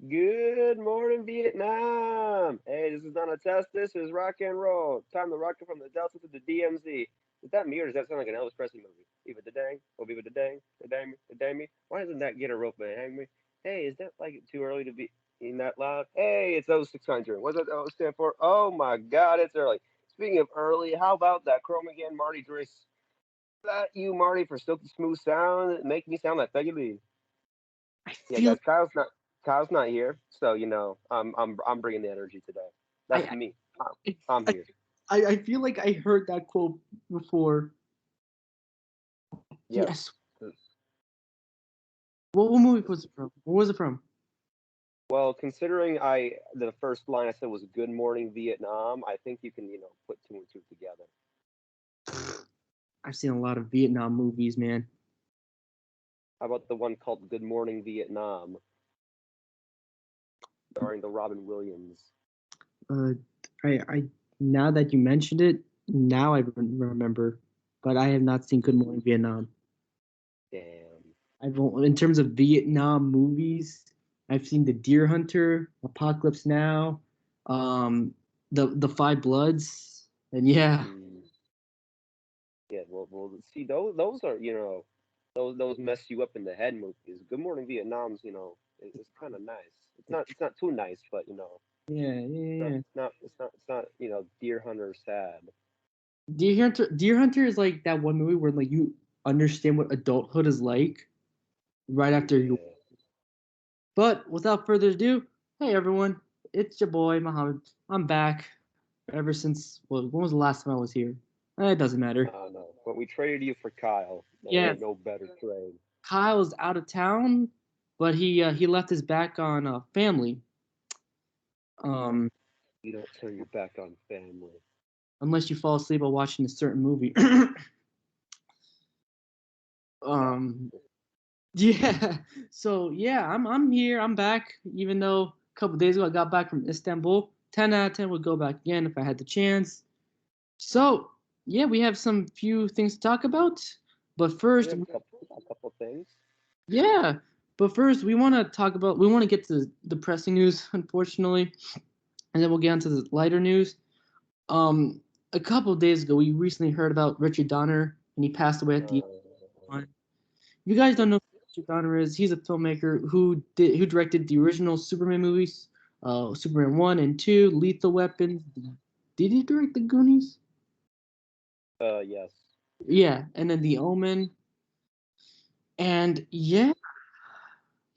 Good morning, Vietnam. Hey, this is not a test. This is rock and roll. Time to rock it from the Delta to the DMZ. Is that me or does that sound like an Elvis Presley movie? Viva the dang, oh viva the dang, the dang me. Why doesn't that get a rope and hang me? Hey, is that like too early to be in that loud? Hey, it's 0600. What does that O stand for? Oh my God, it's early. Speaking of early, how about that chrome again, Marty Driss? That you, Marty, for silky smooth sound, make me sound like Peggy Lee. I Yeah, feel guys, Kyle's not here, so I'm bringing the energy today. That's I me. I I'm I, here. I feel like I heard that quote before. Yep. Yes. What movie was it from? What was it from? Well, considering the first line I said was "Good morning, Vietnam," I think you can put two and two together. I've seen a lot of Vietnam movies, man. How about the one called "Good Morning, Vietnam," starring the Robin Williams? Uh, I now that you mentioned it, now I remember, but I have not seen Good Morning Vietnam. Damn. In terms of Vietnam movies, I've seen The Deer Hunter, Apocalypse Now, um, the Five Bloods, and yeah, Mm, yeah. Well. See, those are those mess you up in the head movies. "Good Morning, Vietnam's" it's kind of nice. It's not too nice, but yeah, yeah, yeah. it's not Deer Hunter sad. Deer Hunter is like that one movie where like you understand what adulthood is like right after you. Yeah. But without further ado, hey everyone, it's your boy Mohammed. I'm back. Ever since when was the last time I was here? It doesn't matter. No. But we traded you for Kyle. There Yeah, ain't no better trade. Kyle's out of town, but he left his back on family. Um, You don't turn your back on family. unless you fall asleep while watching a certain movie. Yeah. um, yeah. So yeah, I'm here. I'm back. Even though a couple days ago I got back from Istanbul. 10 out of 10 would go back again if I had the chance. So yeah, we have some few things to talk about. But We first, have a couple things. yeah. But first, we want to get to the depressing news, unfortunately, and then we'll get on to the lighter news. Um, a couple of days ago, we recently heard about Richard Donner, and he passed away at the age of 1. If you guys don't know who Richard Donner is, he's a filmmaker who directed the original Superman movies, Superman 1 and 2, Lethal Weapon. Did he direct the Goonies? Yes. Yeah, and then The Omen. And yeah,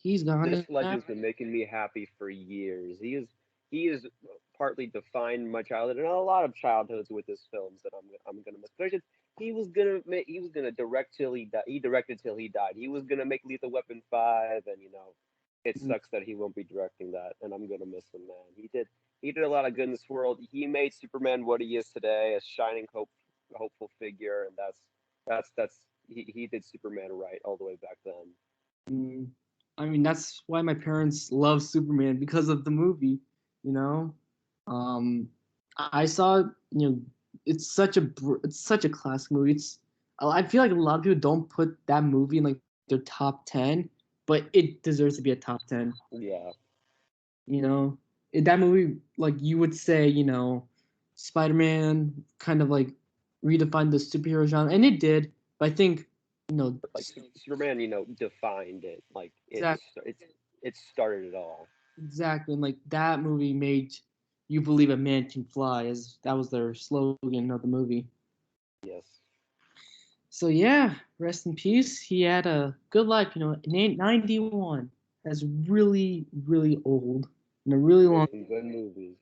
he's gone. This legend's been making me happy for years. He is partly defined my childhood and a lot of childhoods with his films that I'm gonna miss. But he was gonna direct till he died. He directed till he died. He was gonna make Lethal Weapon 5, and it sucks that he won't be directing that, and I'm gonna miss him, man. He did a lot of good in this world. He made Superman what he is today, a shining hopeful figure, and he did Superman right all the way back then. Mm, I mean, that's why my parents love Superman because of the movie. You know, I saw. It's such a classic movie. I feel like a lot of people don't put that movie in like their top 10, but it deserves to be a top 10. Yeah. You know, that movie, like you would say, Spider-Man kind of like redefined the superhero genre, and it did. But I think, you know, But like Superman, defined it. Like exactly. it started it all. Exactly, and like that movie made you believe a man can fly, as that was their slogan of the movie. Yes. So yeah, rest in peace. He had a good life, 91. That's really, really old and a really long. Made some good movies.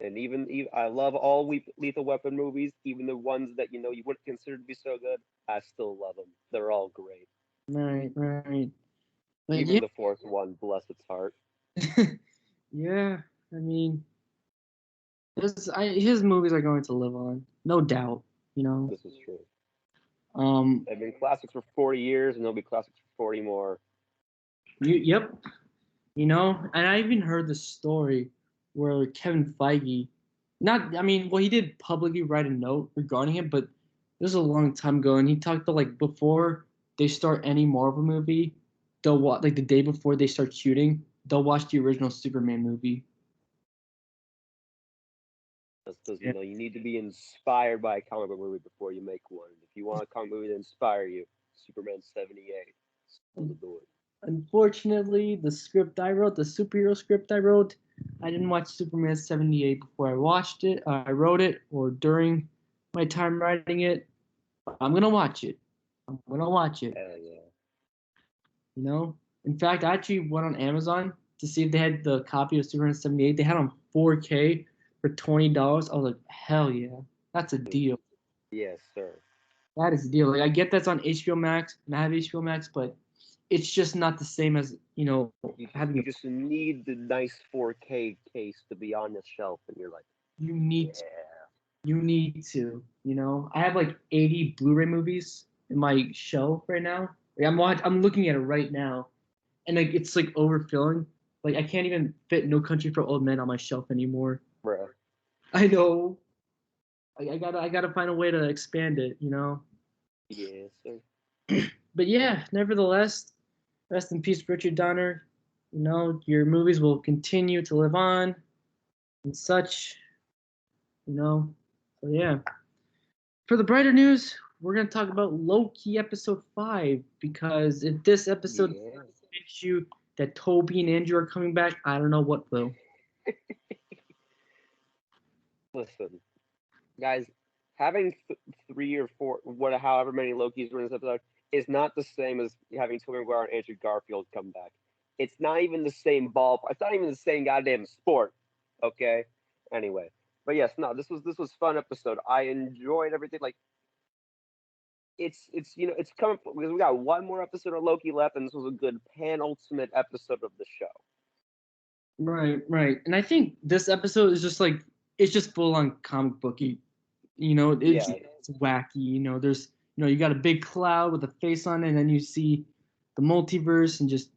And even I love all Lethal Weapon movies, even the ones that you wouldn't consider to be so good. I still love them. They're all great. Right, right. But yeah, Even the fourth one, bless its heart. yeah. I mean, his movies are going to live on, no doubt. You know. This is true. Um. They've been classics for 40 years, and they'll be classics for 40 more. Yep. And I even heard the story where Kevin Feige, not, I mean, well, he did publicly write a note regarding it, but this was a long time ago, and he talked about like before they start any Marvel movie, they'll like the day before they start shooting, they'll watch the original Superman movie. That's because Yeah. you need to be inspired by a comic book movie before you make one. If you want a comic movie to inspire you, Superman 78, still the door. Unfortunately, the script I wrote, the superhero script I wrote, I didn't watch Superman 78 before I watched it. I wrote it or during my time writing it. I'm gonna watch it. I'm gonna watch it. Hell yeah. You know. In fact, I actually went on Amazon to see if they had the copy of Superman 78. They had on 4K for $20. I was like, hell yeah, that's a deal. Yes, sir. That is a deal. Like I get that's on HBO Max, and I have HBO Max, but it's just not the same as having You just need the nice 4K case to be on the shelf, and you're like, you yeah. need to, I have like 80 Blu-ray movies in my shelf right now. Like I'm looking at it right now, and like it's like overfilling. Like I can't even fit No Country for Old Men on my shelf anymore. Bruh. I know. I gotta find a way to expand it. Yes, sir. But yeah, nevertheless, rest in peace, Richard Donner. Your movies will continue to live on and such. So yeah. For the brighter news, we're gonna talk about Loki episode 5 because if this episode Yeah. convinces you that Toby and Andrew are coming back, I don't know what will. Listen, guys, having 3 or 4, however many Lokis were in this episode, is not the same as having Tobey Maguire and Andrew Garfield come back. It's not even the same ball. It's not even the same goddamn sport. Okay. Anyway, but yes, no, this was fun episode. I enjoyed everything. Like it's coming because we got one more episode of Loki left, and this was a good penultimate episode of the show. Right. And I think this episode is just like it's just full on comic booky. It's Yeah. it's wacky. There's you got a big cloud with a face on it, and then you see the multiverse and just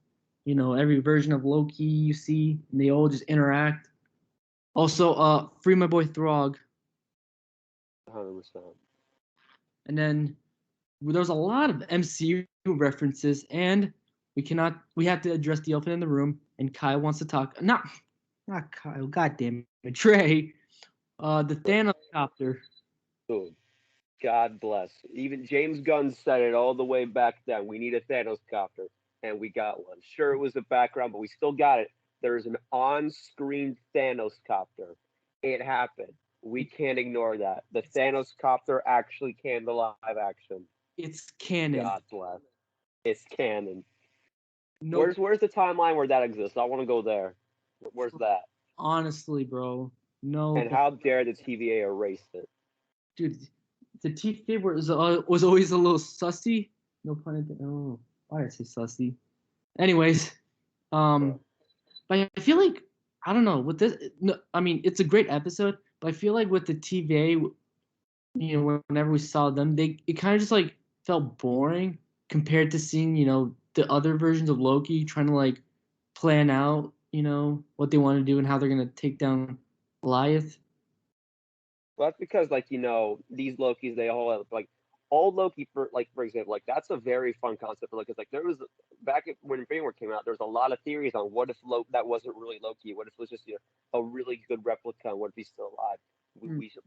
every version of Loki you see, and they all just interact. Also, free my boy Throg. 100%. And then there's a lot of MCU references, and we have to address the elephant in the room. And Kyle wants to talk. Not Kyle. God damn it, Trey. The Thanos copter. Dude, God bless. Even James Gunn said it all the way back then. We need a Thanos copter, and we got one. Sure, it was a background, but we still got it. There's an on-screen Thanos copter. It happened. We can't ignore that. The Thanos copter actually came to live action. It's canon. God bless. It's canon. No, Where's the timeline where that exists? I want to go there. Where's that? honestly, bro. No. And how dare the TVA erase it? Dude, the TVA was always a little sussy. No pun intended. Oh, why did I say sussy? Anyways, but I feel like I don't know with this. No, I mean, it's a great episode, but I feel like with the TVA, whenever we saw them, it kind of just like felt boring compared to seeing the other versions of Loki trying to like plan out what they want to do and how they're gonna take down Goliath. Well, that's because these Lokis they all have like old Loki for example that's a very fun concept for Loki. Like there was when Infinity War came out, there was a lot of theories on what if that wasn't really Loki, what if it was just a really good replica, and what if he's still alive.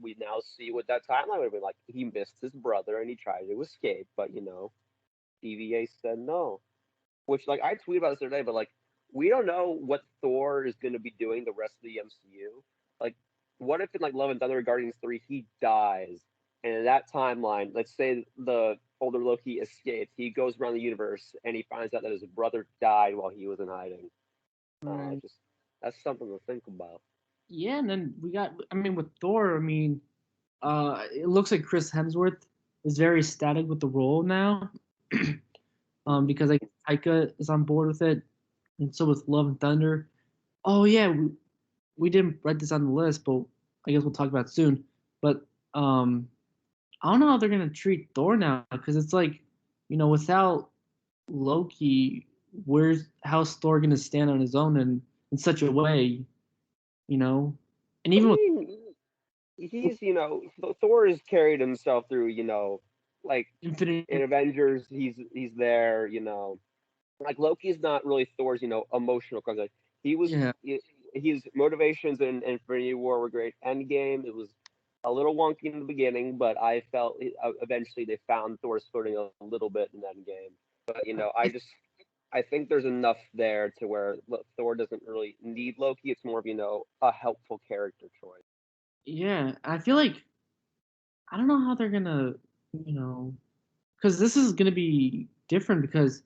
We now see what that timeline would have been like. He missed his brother and he tried to escape, but TVA said no. Which I tweeted about this the other day, but we don't know what Thor is going to be doing the rest of the MCU. Like, what if in Love and Thunder Guardians 3 he dies, and in that timeline, let's say the older Loki escapes, he goes around the universe and he finds out that his brother died while he was in hiding. That's something to think about. Yeah, and then with Thor, it looks like Chris Hemsworth is very ecstatic with the role now. Because Taika is on board with it, and so with Love and Thunder. Oh yeah, we didn't write this on the list, but I guess we'll talk about it soon. But I don't know how they're gonna treat Thor now because it's like, without Loki, how's Thor gonna stand on his own in such a way, And even he's Thor has carried himself through Infinite. in Avengers he's there. Loki's not really Thor's emotional concept. He was Yeah. his motivations in Infinity War were great. Endgame, it was a little wonky in the beginning, but I felt eventually they found Thor's footing a little bit in Endgame. But I think there's enough there to where Thor doesn't really need Loki. It's more of a helpful character choice. Yeah, I feel like I don't know how they're gonna, you know, because this is gonna be different because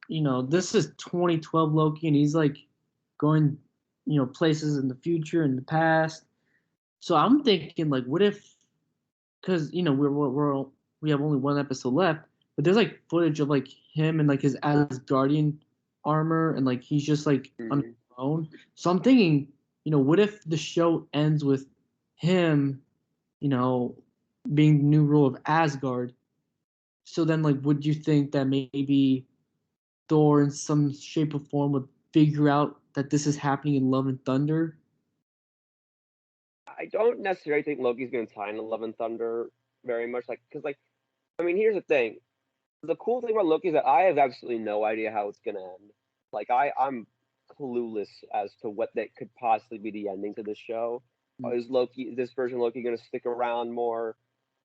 this is 2012 Loki, and he's like going, places in the future and the past. So I'm thinking like, what if? Because we have only one episode left, but there's like footage of like him and like his Asgardian armor, and like he's just like on his Mm. own. So I'm thinking, what if the show ends with him, you know, being the new ruler of Asgard? So then, like, would you think that maybe Thor, in some shape or form, would figure out that this is happening in Love and Thunder? I don't necessarily think Loki's going to tie into Love and Thunder very much, like because I mean, here's the thing. The cool thing about Loki is that I have absolutely no idea how it's going to end. Like I'm clueless as to what that could possibly be the ending to the show. Is this version of Loki going to stick around more?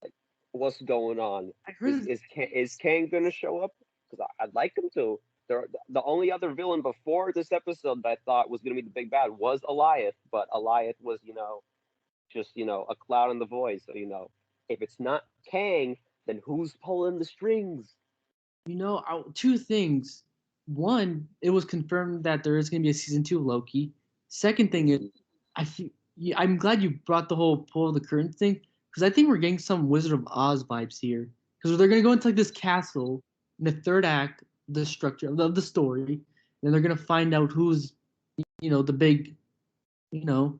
Like, what's going on? I heard. Is Kang going to show up? Because I'd like him to. The only other villain before this episode that I thought was going to be the big bad was Eliath, but Eliath was just a cloud in the void. So if it's not Kang, then who's pulling the strings? Two things. One, it was confirmed that there is going to be a season 2 of Loki. Second thing is, Mm, I feel, yeah, I'm glad you brought the whole pull of the curtain thing because I think we're getting some Wizard of Oz vibes here. Because they're going to go into like this castle in the third act, the structure of the story, and they're going to find out who's the big you know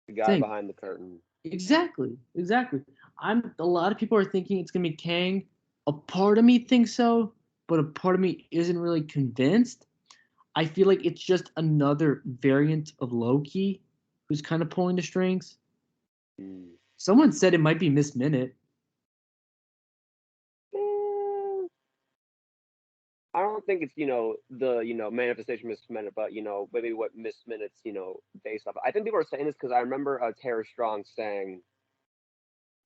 the guy thing. behind the curtain. Exactly, exactly. A lot of people are thinking it's gonna be Kang. A part of me thinks so, but a part of me isn't really convinced. I feel like it's just another variant of Loki who's kind of pulling the strings. Mm. Someone said it might be Miss Minute. Eh, I don't think it's the manifestation Miss Minute, but maybe what Miss Minute's based off. I think people are saying this because I remember Tara Strong saying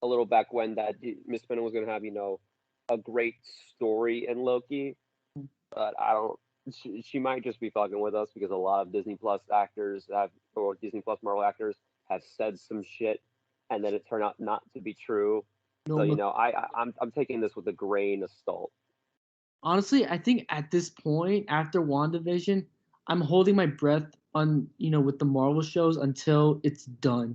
a little back when that Miss Minute was going to have a great story in Loki, but I don't. She might just be fucking with us because a lot of Disney Plus actors or Disney Plus Marvel actors have said some shit, and then it turned out not to be true. So No, I'm taking this with a grain of salt. honestly, I think at this point, after WandaVision, I'm holding my breath on with the Marvel shows until it's done,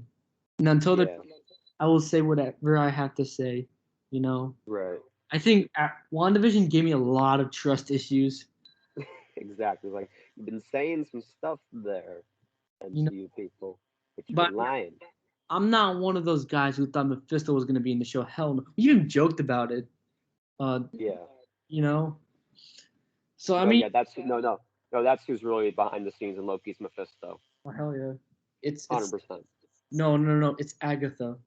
and until the Yeah, I will say whatever I have to say. You know. right. I think WandaVision gave me a lot of trust issues. Exactly. Like you've been saying some stuff there, You know, MCU people, but you've but been lying. I'm not one of those guys who thought Mephisto was going to be in the show. Hell no. We even joked about it. Uh, Yeah. you know. So I No, mean, yeah, that's no, that's who's really behind the scenes in Loki's Mephisto. oh, hell yeah. It's 100%. no. It's Agatha.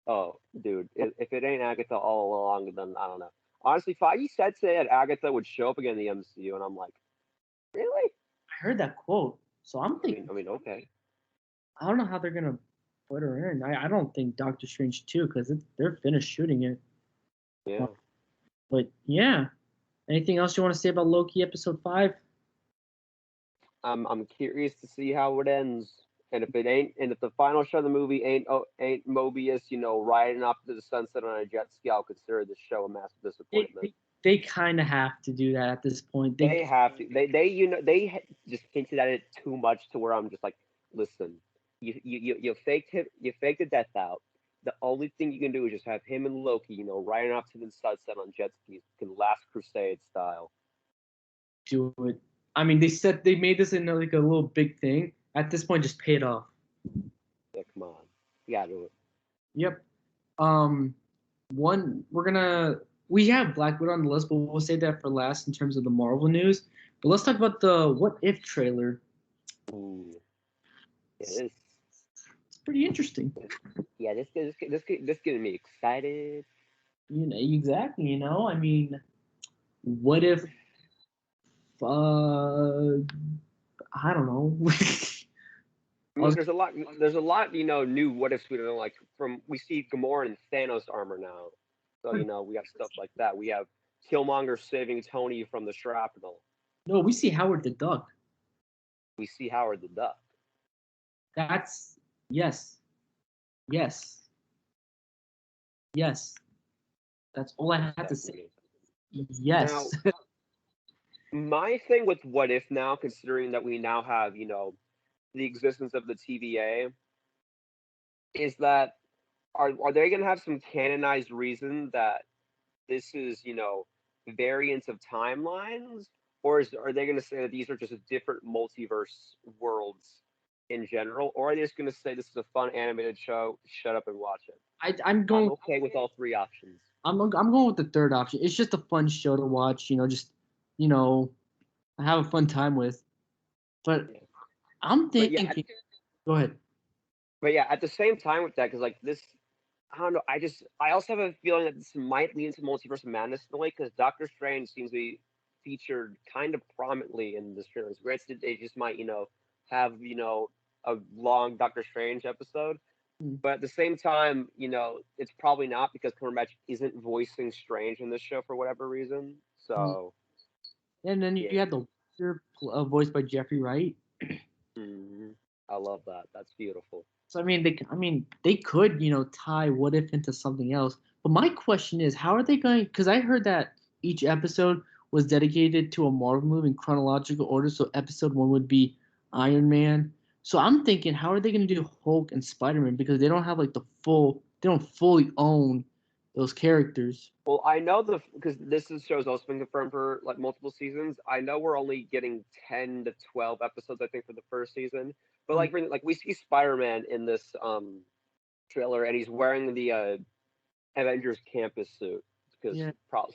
Oh, dude, if it ain't Agatha all along, then I don't know. Honestly, Feige said today that Agatha would show up again in the MCU, and I'm like, really? I heard that quote. So I'm thinking, Okay. I don't know how they're gonna put her in. I don't think Doctor Strange too, because they're finished shooting it. Yeah. But yeah. Anything else you want to say about Loki episode 5? I'm curious to see how it ends. And if the final shot of the movie ain't Mobius, riding off to the sunset on a jet ski, I'll consider the show a massive They disappointment. they kind of have to do that at this point. They have to. Just hinted at it too much to where I'm just like, listen, you faked him, you faked the death out. The only thing you can do is just have him and Loki, riding off to the sunset on jet skis, can Last Crusade style. do it. I mean, they made this into like a little big thing. At this point, just pay it off. Yeah, come on, you gotta do it. Yep. Um, one we have Black Widow on the list, but we'll save that for last in terms of the Marvel news. But let's talk about the What If trailer. Ooh, yeah, It's, it's pretty interesting. this getting me excited. Exactly. I mean, what if uh I don't know. I mean, there's a lot, new what ifs we don't know. Like we see Gamora in Thanos armor now, so we got stuff like that. We have Killmonger saving Tony from the shrapnel. No, we see Howard the Duck. We see Howard the Duck. That's yes, yes, yes. That's all I have to say. Yes. Now, my thing with what if now, considering that we now have the existence of the TVA, is that are they going to have some canonized reason that this is variants of timelines, or are they going to say that these are just different multiverse worlds in general, or are they just going to say this is a fun animated show, shut up and watch it? I'm I'm okay with all three options. I'm going with the third option. It's just a fun show to watch, just have a fun time with. But I'm thinking. But yeah, go ahead. But yeah, at the same time with that, because like this, I don't know. I also have a feeling that this might lead into multiverse madness in a way, because Doctor Strange seems to be featured kind of prominently in this trailer. Granted, they just might have a long Doctor Strange episode, but at the same time, it's probably not, because Cumberbatch isn't voicing Strange in this show for whatever reason. So, and then you had the voiced by Jeffrey Wright. I love that. That's beautiful. So I mean, they could tie What If into something else. But my question is, how are they going? Because I heard that each episode was dedicated to a Marvel movie in chronological order. So episode 1 would be Iron Man. So I'm thinking, how are they going to do Hulk and Spider-Man? Because they don't have like they don't fully own those characters. Well, I know because this show's also been confirmed for like multiple seasons. I know we're only getting 10 to 12 episodes, I think, for the first season. But like we see Spider-Man in this trailer, and he's wearing the Avengers campus suit, because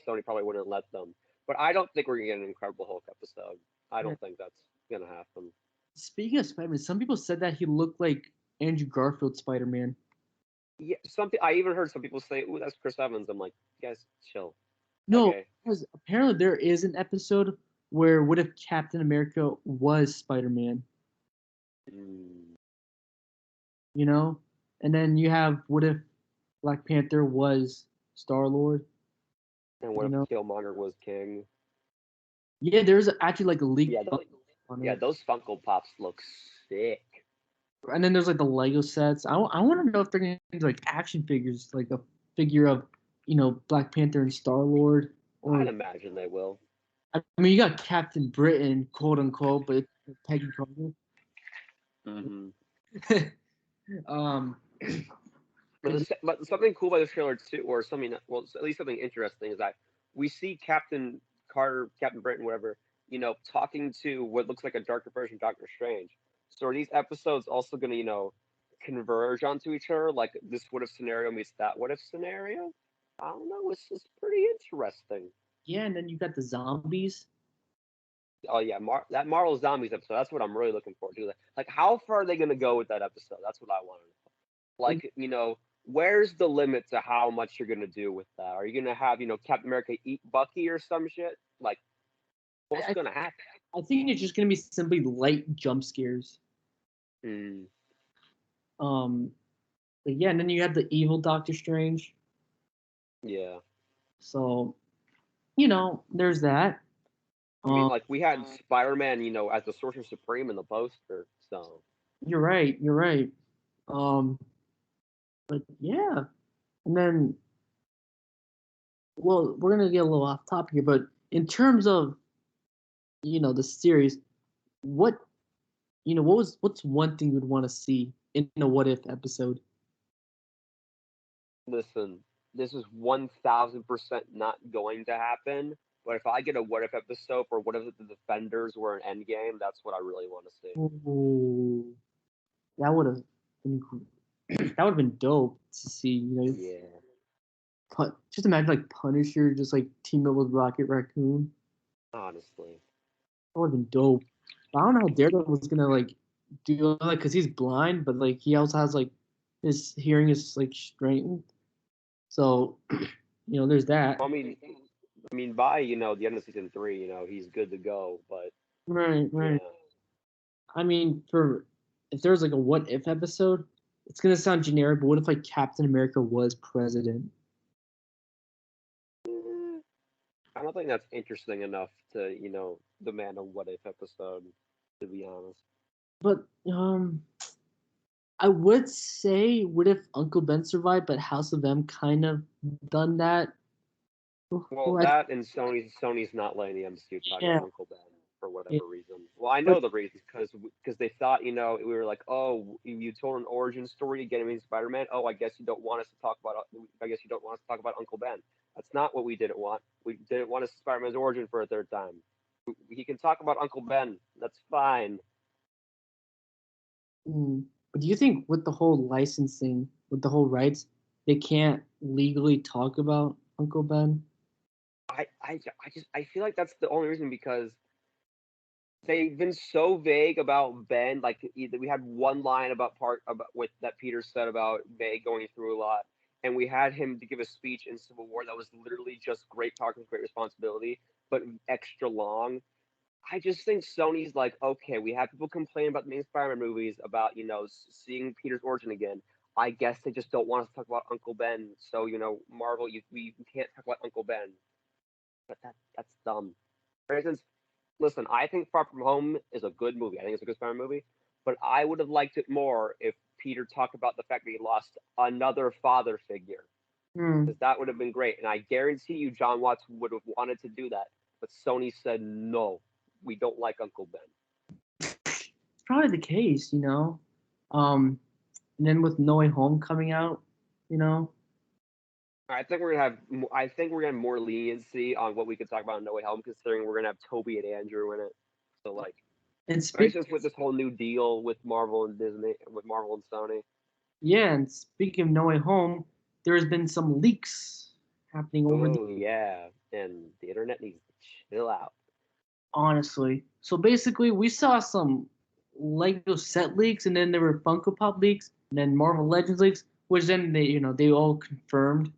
Sony probably wouldn't let them. But I don't think we're gonna get an Incredible Hulk episode. I don't think that's gonna happen. Speaking of Spider-Man, some people said that he looked like Andrew Garfield's Spider-Man. Yeah, I even heard some people say, "Ooh, that's Chris Evans." I'm like, guys, chill. No, okay. Because apparently there is an episode where What If Captain America was Spider-Man? And then you have What If Black Panther was Star-Lord? And what if Killmonger was King? Yeah, there's actually like a leak. Yeah, those Funko Pops look sick. And then there's like the Lego sets. I want to know if they're going to do like action figures, like a figure of, Black Panther and Star-Lord. I'd imagine they will. I mean, you got Captain Britain, quote unquote, but it's Peggy Carter. But something cool about this trailer too, or something, well, at least something interesting, is that we see Captain Carter, Captain Britain, whatever, talking to what looks like a darker version of Doctor Strange. So are these episodes also going to, converge onto each other, like this what if scenario meets that what if scenario? I don't know. This is pretty interesting. Yeah, and then you got the zombies. Oh yeah, that Marvel Zombies episode. That's what I'm really looking forward to. Like, how far are they going to go with that episode? That's what I want to know. Like, where's the limit to how much you're going to do with that? Are you going to have, Captain America eat Bucky or some shit? Like, what's going to happen? I think it's just going to be simply light jump scares. But yeah, and then you have the evil Doctor Strange. Yeah. So, there's that. I mean, like, we had Spider-Man, as the Sorcerer Supreme in the poster, so. You're right. But yeah. And then, well, we're going to get a little off topic here, but in terms of, the series, what's one thing you'd want to see in a What If episode? Listen, this is 1,000% not going to happen. But if I get a What If episode for What If the Defenders were an Endgame, that's what I really want to see. Ooh, that would have been dope to see. Yeah. Just imagine like Punisher just like team up with Rocket Raccoon. Honestly, that would have been dope. But I don't know how Daredevil was gonna like do like because he's blind, but like he also has like his hearing is like straightened. So there's that. I mean, by the end of season 3, he's good to go. But right. Yeah. I mean, if there's like a what if episode, it's gonna sound generic, but what if like Captain America was president? Eh, I don't think that's interesting enough to, demand a what if episode, to be honest. But I would say, what if Uncle Ben survived, but House of M kind of done that? Well, Well, that and Sony's not letting the MCU talk yeah, about Uncle Ben for yeah, whatever reason. Well, I but know the reason because they thought, we were like, oh, you told an origin story to get him in Spider-Man. Oh, I guess you don't want us to talk about. I guess you don't want us to talk about Uncle Ben. That's not what we didn't want. We didn't want to see Spider-Man's origin for a third time. He can talk about Uncle Ben. That's fine. mm, but do you think with the whole licensing, with the whole rights, they can't legally talk about Uncle Ben? I feel like that's the only reason because they've been so vague about Ben. Like we had one line about with that Peter said about May going through a lot, and we had him to give a speech in Civil War that was literally just great power comes great responsibility, but extra long. I just think Sony's like, okay, we have people complain about the main Spider-Man movies about seeing Peter's origin again. I guess they just don't want us to talk about Uncle Ben. So Marvel, we can't talk about Uncle Ben. But that's dumb. For instance, listen, I think Far From Home is a good movie. I think it's a good Spider-Man movie, but I would have liked it more if Peter talked about the fact that he lost another father figure, Hmm. because that would have been great. And I guarantee you, John Watts would have wanted to do that, but Sony said no, we don't like Uncle Ben. It's probably the case, you know. And then with No Way Home coming out, you know. I think we're gonna have more leniency on what we could talk about in No Way Home, considering we're gonna have Toby and Andrew in it. So like, And for instance, with this whole new deal with Marvel and Disney, with Marvel and Sony. yeah, and speaking of No Way Home, there has been some leaks happening over the Oh yeah, and the internet needs to chill out. honestly. So basically, we saw some Lego set leaks, and then there were Funko Pop leaks, and then Marvel Legends leaks, which then they all confirmed.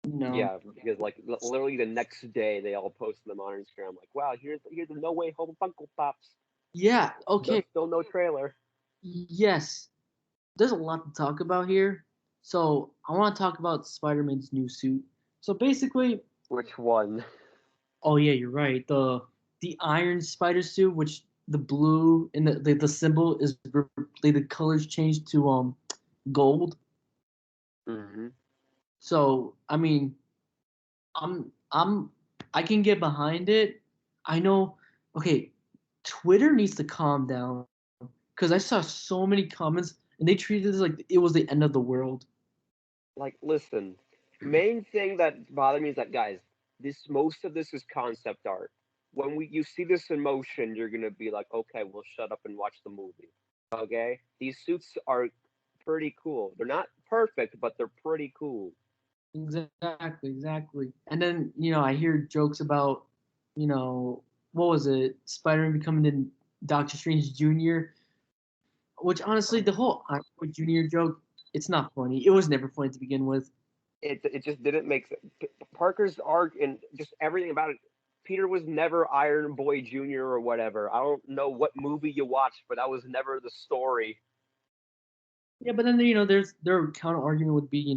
You know, Yeah, because like literally the next day they all posted them on Instagram. Like, wow, here's the No Way Home Funko Pops. yeah, No, okay, still no trailer. yes. There's a lot to talk about here. So I want to talk about Spider-Man's new suit. So basically, Which one? oh yeah, you're right. The Iron Spider suit, which the blue and the symbol is the colors changed to gold. Mm-hmm. So I mean, I'm I can get behind it. I know. Okay, Twitter needs to calm down because I saw so many comments and they treated this like it was the end of the world. Like, listen, main thing that bothered me is that guys, this most of this is concept art. When you see this in motion, you're gonna be like, okay, we'll shut up and watch the movie. Okay, these suits are pretty cool. They're not perfect, but they're pretty cool. Exactly, exactly. And then, I hear jokes about, you know, what was it? Spider-Man becoming the Doctor Strange Jr., which honestly, the whole Iron Boy Jr. joke, it's not funny. It was never funny to begin with. It just didn't make sense. Parker's arc and just everything about it. Peter was never Iron Boy Jr. or whatever. I don't know what movie you watched, but that was never the story. Yeah, but then, their counter argument would be,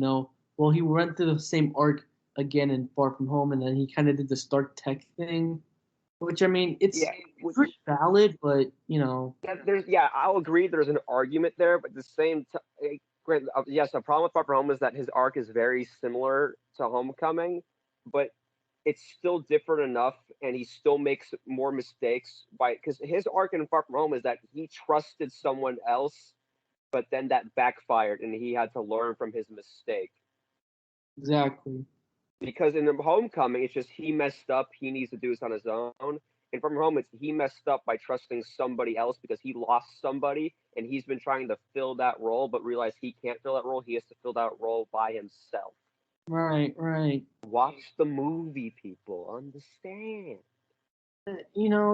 well, he went through the same arc again in Far From Home, and then he kind of did the Stark Tech thing, which, I mean, it's Yeah, which pretty valid, but, I'll agree. There's an argument there, but at the same time, yes, the problem with Far From Home is that his arc is very similar to Homecoming, but it's still different enough, and he still makes more mistakes by because his arc in Far From Home is that he trusted someone else, but then that backfired, and he had to learn from his mistake. exactly. Because in the Homecoming, it's just he messed up. He needs to do this on his own. And from home, it's he messed up by trusting somebody else because he lost somebody, and he's been trying to fill that role, but realized he can't fill that role. He has to fill that role by himself. Right, right. Watch the movie, people. Understand?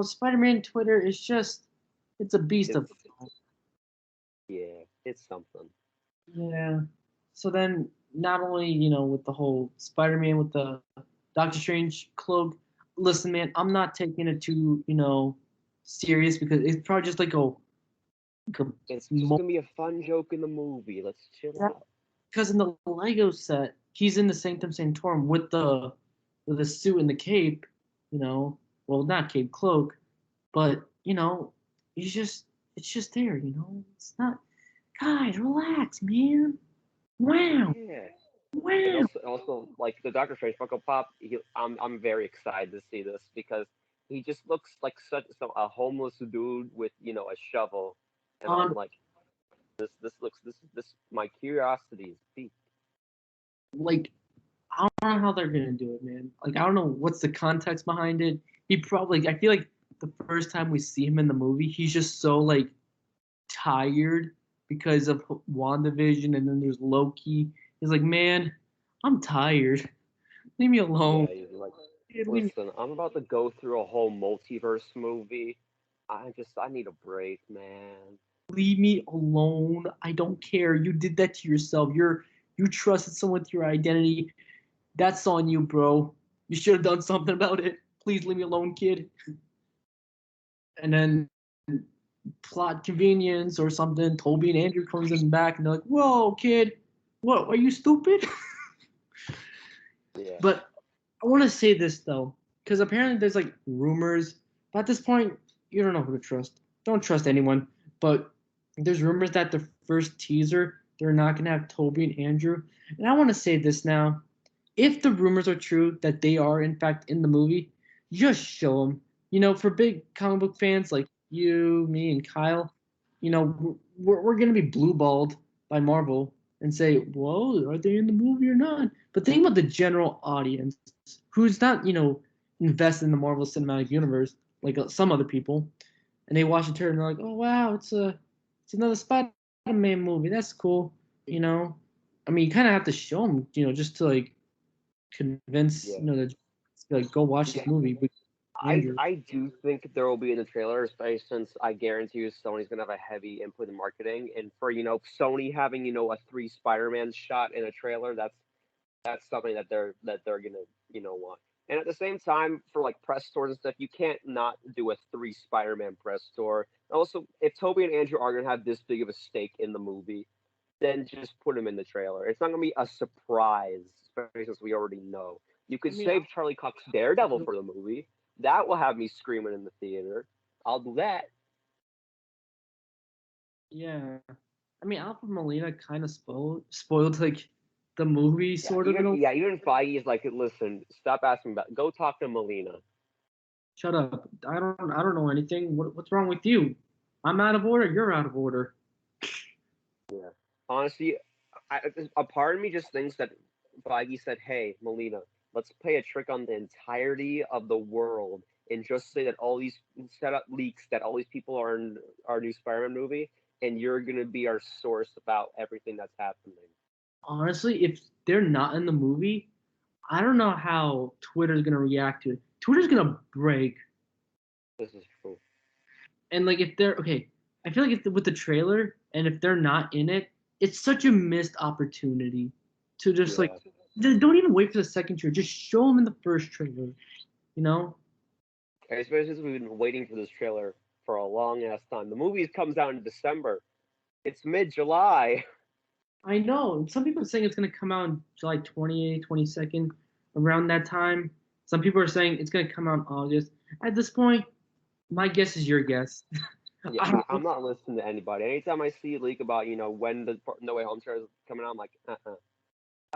Spider-Man Twitter is just it's a beast It's of yeah, it's something. yeah. So then not only, with the whole Spider-Man with the Doctor Strange cloak, listen man, I'm not taking it too, serious because it's probably just like It's just gonna be a fun joke in the movie. Let's chill out. Because in the Lego set, he's in the Sanctum Sanctorum with the suit and the cape, you know. Well, not cape, cloak, but you know, he's just it's just there, you know. It's not. Guys, relax, man. Wow, Yeah. And wow. also like the Doctor Strange Funko Pop, I'm very excited to see this because he just looks like a homeless dude with a shovel, and I'm On like, this my curiosity is peaked. like I don't know how they're gonna do it, man. Like I don't know what's the context behind it. He probably I feel like the first time we see him in the movie, he's just so like tired because of WandaVision, and then there's Loki. He's like, man, I'm tired. Leave me alone. Yeah, he's like, Leave me, listen, I'm about to go through a whole multiverse movie. I need a break, man. leave me alone. I don't care. You did that to yourself. You trusted someone with your identity. That's on you, bro. You should have done something about it. Please leave me alone, kid. And then plot convenience or something. Toby and Andrew comes in back and they're like, "Whoa, kid, what? Are you stupid?" Yeah, But I want to say this though, because apparently there's like rumors. But at this point, you don't know who to trust. Don't trust anyone. But there's rumors that the first teaser they're not gonna have Toby and Andrew. And I want to say this now: if the rumors are true that they are in fact in the movie, just show them. You know, for big comic book fans like you, me, and Kyle, you know, we're gonna be blueballed by Marvel and say, "Whoa, are they in the movie or not?" But think about the general audience who's not, you know, invested in the Marvel Cinematic Universe like some other people, and they watch the trailer and they're like, "Oh wow, it's another Spider-Man movie. That's cool." You know, I mean, you kind of have to show them, you know, just to like convince yeah, you know that like go watch yeah. this movie with Andrew. I do think there will be in the trailer, especially since I guarantee you Sony's gonna have a heavy input in marketing, and for Sony having a three Spider-Man shot in a trailer, that's something that they're gonna want. And at the same time, for like press stores and stuff, you can't not do a three Spider-Man press store. Also, if Toby and Andrew are gonna have this big of a stake in the movie, then just put them in the trailer. It's not gonna be a surprise, especially since we already know. You I could mean, save Charlie Cox's Daredevil for the movie. That will have me screaming in the theater. I'll do that. yeah. I mean, Alfred Molina kind of spoiled like the movie Yeah, sort of in even a. yeah, even Feige is like, listen, stop asking about. Go talk to Melina. Shut up! I don't know anything. What's wrong with you? I'm out of order. You're out of order. Yeah. Honestly, a part of me just thinks that Feige said, "Hey, Melina, let's play a trick on the entirety of the world and just say that all these set up leaks that all these people are in our new Spider-Man movie, and you're gonna be our source about everything that's happening." Honestly, if they're not in the movie, I don't know how Twitter's gonna react to it. Twitter's gonna break. This is true. And like if they're okay, I feel like if with the trailer and if they're not in it, it's such a missed opportunity to just like Yeah. don't even wait for the second trailer. Just show them in the first trailer. You know? Especially since we've been waiting for this trailer for a long ass time. The movie comes out in December. It's mid-July. I know. Some people are saying it's gonna come out on July 28th, 22nd, around that time. Some people are saying it's gonna come out in August. At this point, my guess is your guess. Yeah, I don't know. I'm not listening to anybody. Anytime I see a leak about when the No Way Home trailer is coming out, I'm like, I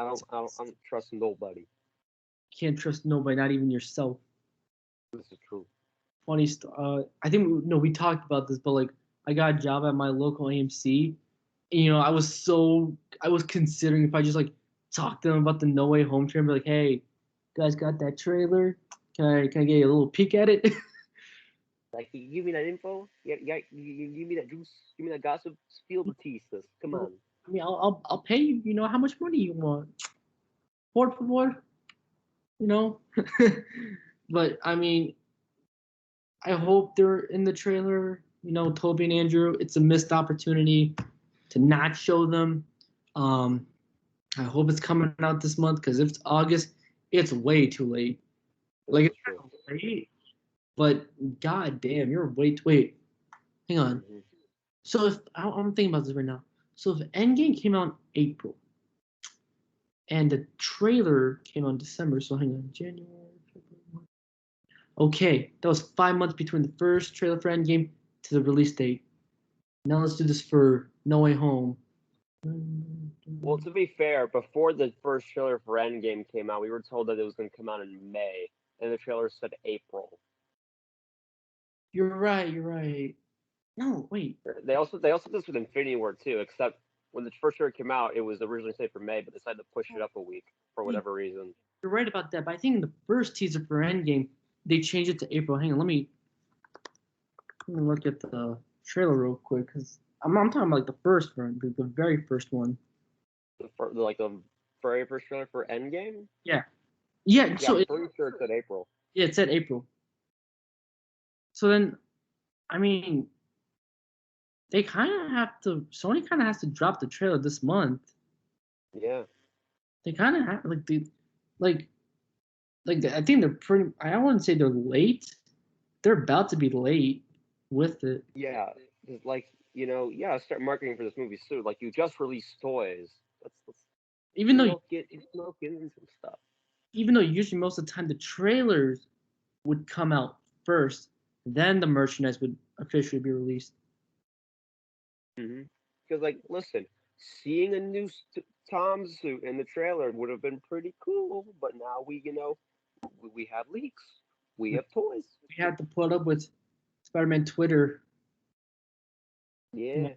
don't trust nobody. Can't trust nobody, not even yourself. This is true. Funny I think no, we talked about this, but like I got a job at my local AMC. And, you know, I was considering if I just like talk to them about the No Way Home trailer, be like, hey, you guys got that trailer? Can I get a little peek at it? Like, you give me that info. Yeah, yeah. You give me that juice. Give me that gossip. Spill the tea, sis. Come on. I mean, I'll pay you. You know how much money you want? Por favor. You know. But I mean, I hope they're in the trailer. You know, Toby and Andrew. It's a missed opportunity to not show them. Um, I hope it's coming out this month because if it's August, it's way too late. This Like is it's true. not late, but god damn, you're way too wait. Hang on. Hmm So if I'm thinking about this right now. So if Endgame came out in April and the trailer came out in December, so hang on, January, February, March. Okay, that was 5 months between the first trailer for Endgame to the release date. Now let's do this for No Way Home. Well, to be fair, before the first trailer for Endgame came out, we were told that it was going to come out in May, and the trailer said April. You're right. You're right. No, wait. They also did this with Infinity War too, except when the first trailer came out, it was originally set for May, but they decided to push it up a week for Wait, whatever reason. you're right about that. But I think in the first teaser for Endgame, they changed it to April. Hang on, let me look at the trailer real quick because I'm talking about like the first one, the very first one. The very first trailer for Endgame. Yeah, yeah. Yeah, So I'm pretty sure it said April. yeah, it said April. So then, I mean, they kind of have to. Sony kind of has to drop the trailer this month. Yeah. They kind of have like I think they're pretty. I don't want to say they're late. They're about to be late with it. Yeah, just like yeah, start marketing for this movie soon. Like you just released toys. Let's Even though milk in some stuff. even though usually most of the time the trailers would come out first, then the merchandise would officially be released. Because like, listen, seeing a new Tom suit in the trailer would have been pretty cool, but now we have leaks. We We have toys. had to put up with Spider-Man Twitter. Yeah.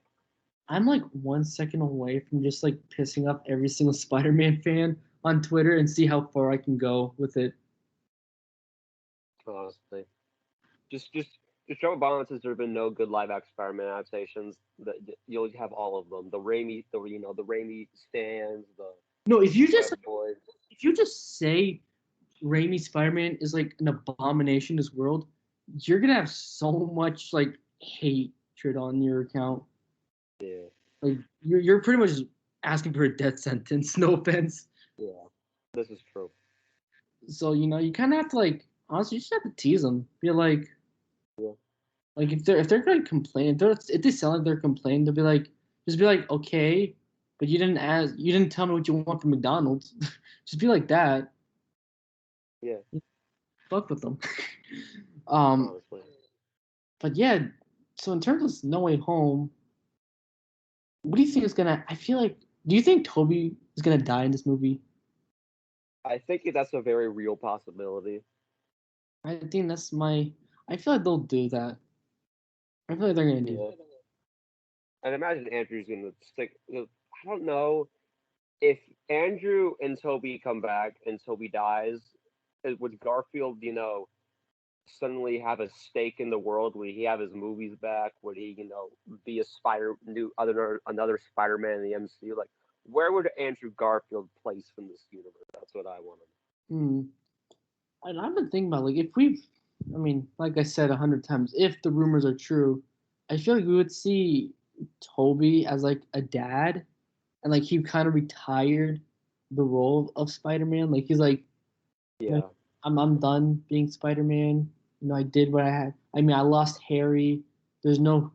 I'm like 1 second away from just like pissing off every single Spider-Man fan on Twitter and see how far I can go with it. Honestly. Just Joe Obama says there have been no good live action Spider-Man adaptations. That you'll have all of them. The Raimi stands, the No, if you just boys. if you just say Raimi Spider-Man is like an abomination in this world, you're gonna have so much like hatred on your account. Yeah, Like you're pretty much asking for a death sentence. No offense. yeah, this is true. So you kind of have to like honestly, you just have to tease them. Be Yeah, like if they're gonna complain, if they sound like they're complaining, they'll be like, just be like, okay, but you didn't tell me what you want from McDonald's. Just be like that. yeah. Fuck with them. um, Honestly, but yeah. So in terms of No Way Home, what do you think is gonna? I feel like. Do you think Toby is gonna die in this movie? I think that's a very real possibility. I think that's my. I feel like they'll do that. I feel like they're gonna do Yeah, that. and imagine Andrew's gonna stick. I don't know if Andrew and Toby come back and Toby dies. Would Garfield, suddenly have a stake in the world? Would he have his movies back? Would he, be a another Spider-Man in the MCU? Like, where would Andrew Garfield place in this universe? That's what I want to Hmm. And I've been thinking about like if we've, I mean, like I said 100 times, if the rumors are true, I feel like we would see Toby as like a dad, and like he kind of retired the role of Spider-Man. Like he's like, know. you know, Yeah. I'm done being Spider-Man. I did what I had. I mean, I lost Harry. There's no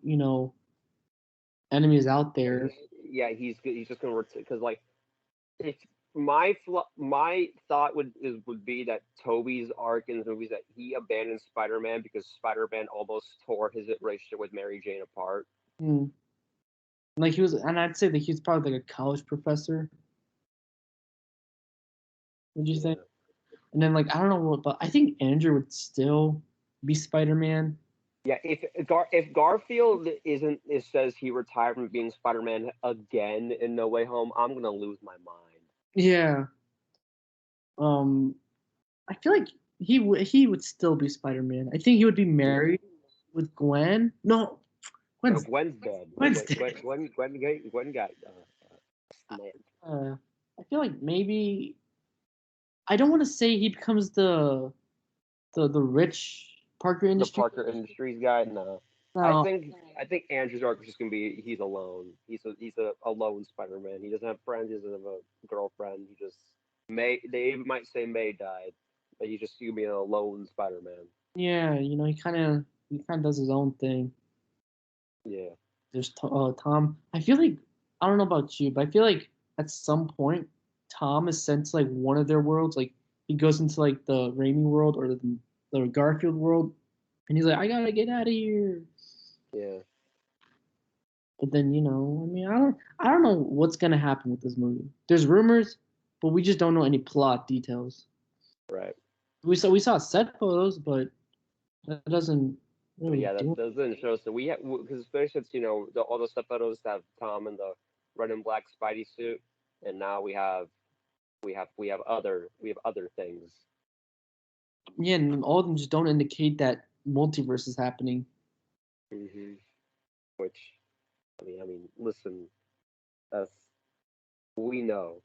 enemies out Yeah, there. he's just gonna because like if my thought would be that Toby's arc in the movies that he abandoned Spider-Man because Spider-Man almost tore his relationship with Mary Jane apart. Hmm. Like he was, and I'd say that he's probably like a college professor. Would you say? Yeah. And then like I don't know what, but I think Andrew would still be Spider-Man. Yeah, if Garfield isn't it says he retired from being Spider-Man again in No Way Home, I'm gonna lose my mind. Yeah. Um, I feel like he would still be Spider-Man. I think he would be Yeah. married with Gwen. No, No, Gwen's Gwen's dead. Gwen's dead. Gwen got snapped. I feel like maybe I don't want to say he becomes the rich Parker The Industries. Parker Industries guy. No, No. I think Andrew's arc is just gonna be he's alone. He's a lone Spider-Man. He doesn't have friends. He doesn't have a girlfriend. He just May. They might say May died, but he's just gonna be a lone Spider-Man. Yeah, he kind of does his own thing. Yeah. There's Tom. I feel like I don't know about you, but I feel like at some point Tom is sent to like one of their worlds. Like he goes into like the Raimi world or the Garfield world, and he's like, "I gotta get out of here." Yeah. But then I mean, I don't know what's gonna happen with this movie. There's rumors, but we just don't know any plot details. Right. We saw set photos, but that doesn't But really yeah, do. that doesn't show. So we have because especially since all the stuff photos have Tom in the red and black Spidey suit, and now we have other things. Yeah, and all of them just don't indicate that multiverse is happening. hmm Which I mean, listen, that's we know,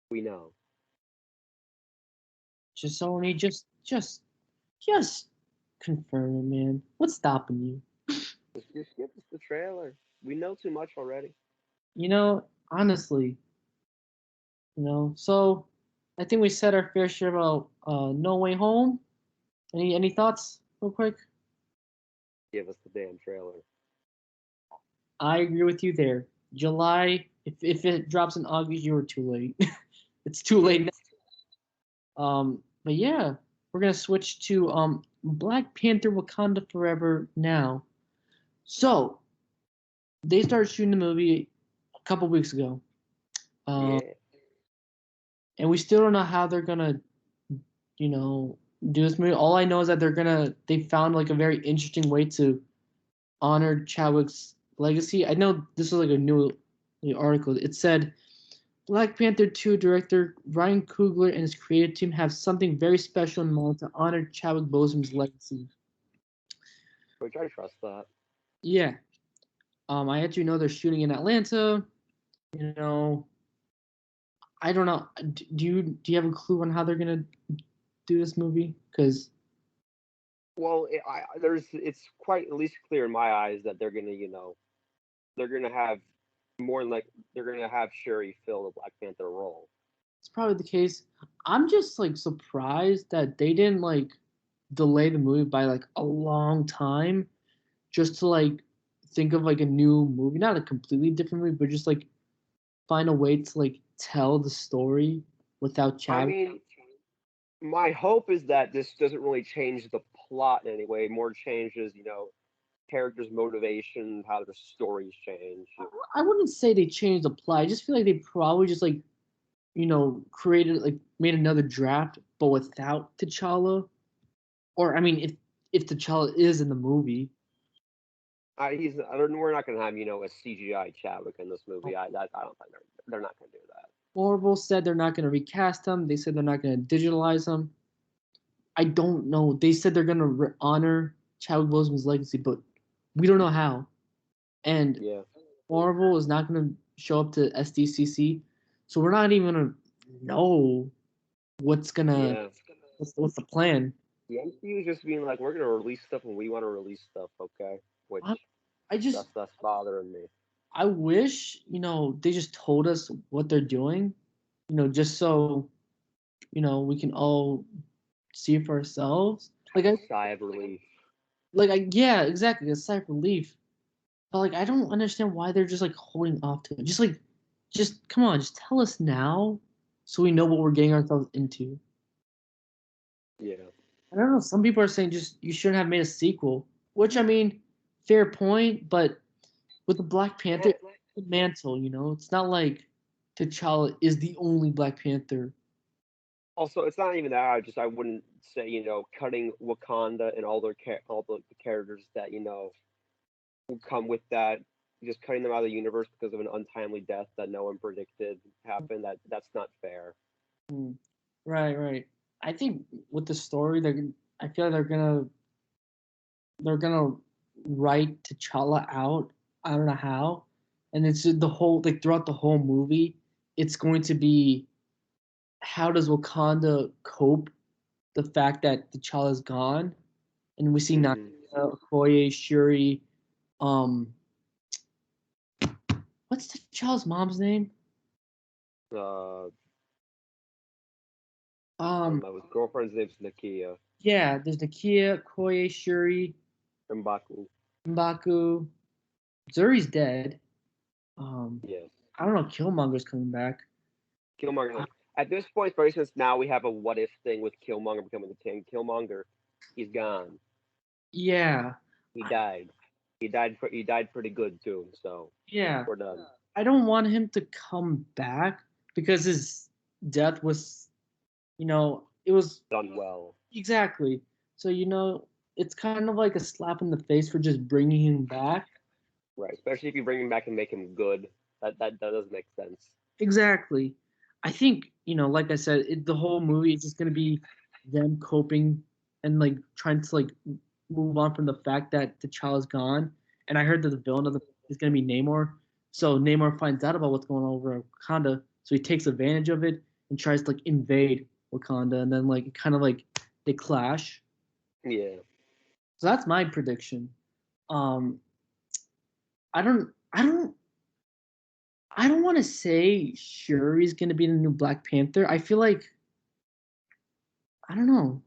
we know. Just Sony, just confirm it, man. What's stopping you? Just give us the trailer. We know too much already. Honestly, So I think we said our fair share about No Way Home. Any thoughts, real quick? Give us the damn trailer. I agree with you there. July, if it drops in August, you were too late. It's too late now. But yeah, we're gonna switch to Black Panther: Wakanda Forever now. So they started shooting the movie a couple weeks ago. Um, Yeah. and we still don't know how they're gonna, do this movie. All I know is that they found like a very interesting way to honor Chadwick's legacy. I know this was like a new article. It said Black Panther 2 director Ryan Coogler and his creative team have something very special in mind to honor Chadwick Boseman's legacy. Which I trust that. Yeah. I actually know they're shooting in Atlanta. You know, I don't know. Do you have a clue on how they're gonna do this movie? Because Well, it's quite at least clear in my eyes that they're gonna have more like they're gonna have Shuri fill the Black Panther role. it's probably the case. I'm just like surprised that they didn't like delay the movie by like a long time just to like think of like a new movie, not a completely different movie, but just like find a way to like tell the story without I Chadwick. mean, my hope is that this doesn't really change the plot in any way. More changes, characters' motivation, how their stories change. I wouldn't say they changed the plot. I just feel like they probably just like created like made another draft, but without T'Challa. Or I mean, if T'Challa is in the movie, We're not gonna have a CGI Chadwick in this movie. I don't think they're not gonna do that. Marvel said they're not going to recast him. They said they're not going to digitalize him. I don't know. They said they're going to honor Chadwick Boseman's legacy, but we don't know how. And Yeah, Marvel is not going to show up to SDCC, so we're not even going to know what's gonna yeah. what's the plan. The MCU is just being like, we're gonna release stuff when we want to release stuff, okay? Which I, I just that's bothering me. I wish they just told us what they're doing, just so we can all see it for ourselves. Like I Sigh of relief. yeah, exactly, a sigh of relief. But like I don't understand why they're just like holding off to it. Just come on, just tell us now so we know what we're getting ourselves into. Yeah. I don't know. Some people are saying just you shouldn't have made a sequel, which I mean, fair point. But with the Black Panther, Well, it's the mantle, it's not like T'Challa is the only Black Panther. also, it's not even that. I wouldn't say cutting Wakanda and all the characters that will come with that. Just cutting them out of the universe because of an untimely death that no one predicted happened. That's not fair. Hmm. Right, right. I think with the story, I feel like they're gonna write T'Challa out. I don't know how, and it's the whole like throughout the whole movie, it's going to be how does Wakanda cope the fact that T'Challa's gone, and we see Nakia, hmm Okoye, Shuri, um, what's T'Challa's mom's name? Uh, I don't Um, know. His girlfriend's name's Nakia yeah, there's Nakia, Okoye, Shuri, M'Baku. Mbaku. Zuri's dead. Yes. I don't know. Killmonger's coming back. Killmonger. Uh, At this point, for instance, now we have a what if thing with Killmonger becoming the king. Killmonger, he's gone. yeah, He died. He died pretty good too. So yeah. we're done. I don't want him to come back because his death was, it was Done well. exactly. So it's kind of like a slap in the face for just bringing him back. Right. Especially if you bring him back and make him good. That does make sense. Exactly. I think, like I said, the whole movie is just going to be them coping and like trying to like move on from the fact that the child's gone. And I heard that the villain of the is going to be Namor. So Namor finds out about what's going on over Wakanda. So he takes advantage of it and tries to like invade Wakanda. And then like kind of like they clash. Yeah. So that's my prediction. Um, I don't want to say Shuri's going to be the new Black Panther. I feel like I don't know.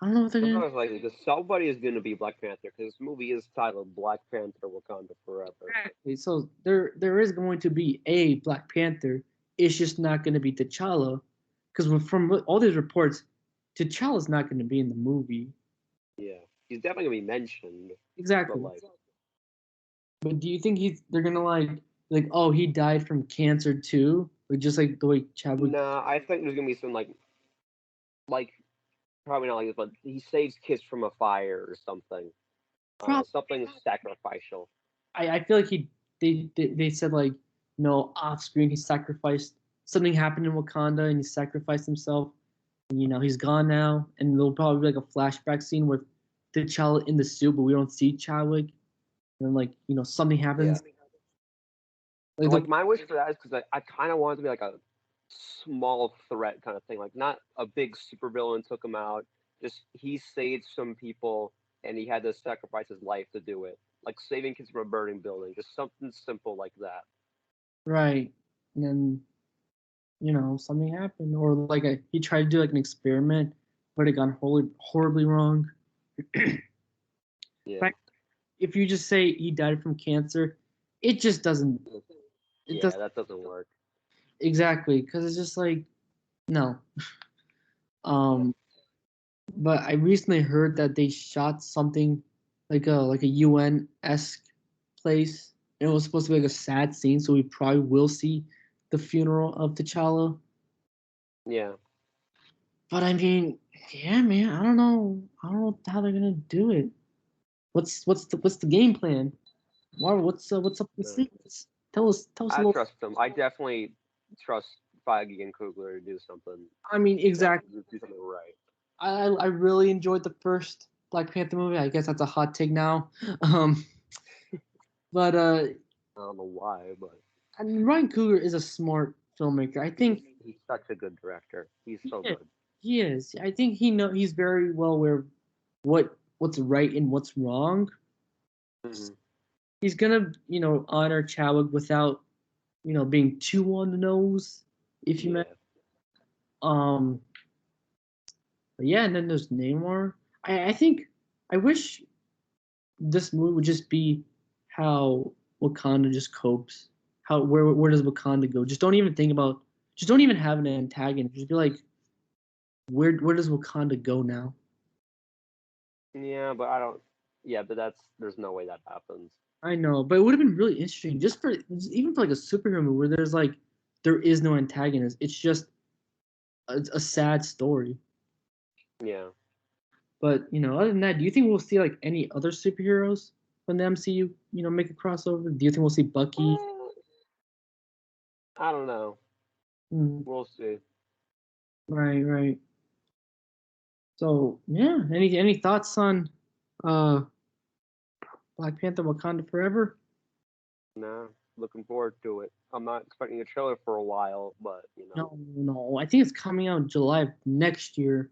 I don't know what they're gonna. Sometimes like because somebody is gonna be Black Panther because this movie is titled Black Panther Wakanda Forever. Exactly. So there is going to be a Black Panther. It's just not going to be T'Challa, because from all these reports, T'Challa's not going to be in the movie. Yeah. He's definitely gonna be mentioned, but Exactly. like But do you think they're gonna like oh he died from cancer too, like just like the way Chadwick? nah, I think there's gonna be some like probably not like this, but he saves kids from a fire or something. Probably. Something sacrificial. I feel like they said like off screen he sacrificed something happened in Wakanda and he sacrificed himself. And, he's gone now, and there'll probably be like a flashback scene with T'Challa in the suit, but we don't see Chadwick. And then like something Yeah. happens. Like And the like my wish for that is because I kind of want it to be like a small threat kind of thing, like not a big supervillain took him out. Just he saved some people and he had to sacrifice his life to do it, like saving kids from a burning building. Just something simple like that. right, and then something happened, or like he tried to do like an experiment, but it gone horribly wrong. Yeah. But if you just say he died from cancer, it just doesn't. It Yeah, doesn't that doesn't work. exactly because it's just like no. Yeah. Um, but I recently heard that they shot something like a UN esque place. And it was supposed to be like a sad scene, so we probably will see the funeral of T'Challa. Yeah. But I mean, yeah, man, I don't know. I don't know how they're gonna do it. What's the game plan? Marvel, what's up with No. secrets? Tell us a I little. trust them. I definitely trust Feige and Coogler to do something. I mean, Yeah, exactly. do something right. I really enjoyed the first Black Panther movie. I guess that's a hot take now. Um, but I don't know why, but I mean, Ryan Coogler is a smart filmmaker. I think he's such a good director. He's he so is. good. He is. I think he's very well aware of what's right and what's wrong. Hmm. He's gonna honor Chadwick without being too on the nose, if you meant. Yeah. Um, but yeah, and then there's Namor. I think I wish this movie would just be how Wakanda just copes. How where does Wakanda go? Just don't even think about. Just don't even have an antagonist. Just be like, where does Wakanda go now? Yeah, but I don't. Yeah, but there's no way that happens. I know, but it would have been really interesting just for even for like a superhero movie where there is no antagonist. It's just a sad story. Yeah. But other than that, do you think we'll see like any other superheroes when the MCU make a crossover? Do you think we'll see Bucky? Well, I don't know. Mm, We'll see. right, right. So yeah, any thoughts on uh Black Panther: Wakanda Forever? Nah, looking forward to it. I'm not expecting a trailer for a while, but No, no, I think it's coming out in July of next year.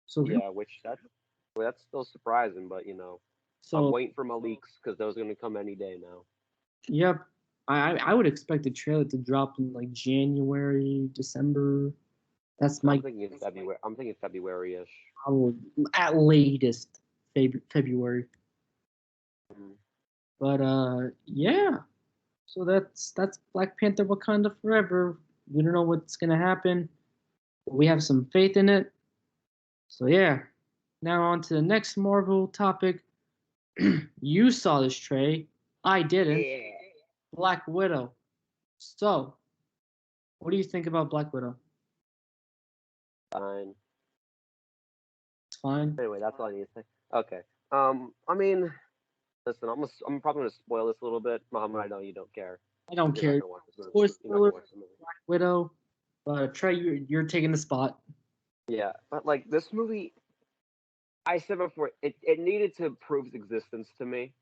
So yeah, which that's still surprising, but I'm so waiting for my leaks because those are gonna come any day now. yep. I would expect the trailer to drop in like January, December. That's I'm my thinking February. I'm thinking February-ish. probably at latest February. Mhm. But yeah. So that's Black Panther Wakanda Forever. We don't know what's gonna happen, but we have some faith in it. So yeah. Now on to the next Marvel topic. You saw this, Trey. I didn't. Yeah. Black Widow. So, what do you think about Black Widow? Fine. It's fine. Anyway, that's all I need to say. Okay. I mean, listen, I'm probably gonna spoil this a little bit. Muhammad, I know you don't care I don't because you're not care. gonna watch this movie. Spoiler, You're not gonna spoiler, watch the movie. Black Widow. But Trey, you're taking the spot. Yeah, but like this movie, I said before, it needed to prove its existence to me,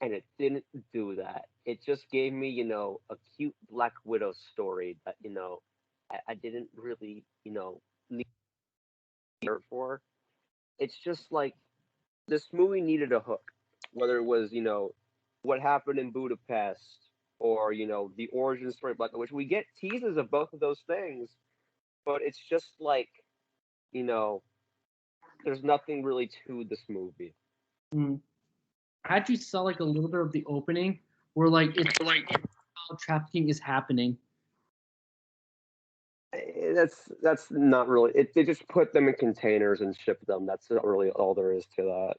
and it didn't do that. It just gave me, a cute Black Widow story that, I didn't really, need to care for. It's just like this movie needed a hook, whether it was, what happened in Budapest or, the origin story of Black Widow, which we get teases of both of those things, but it's just like, you know, there's nothing really to this movie. Mm. I actually saw like a little bit of the opening where like it's like child trafficking is happening. That's not really it. They just put them in containers and ship them. That's not really all there is to that.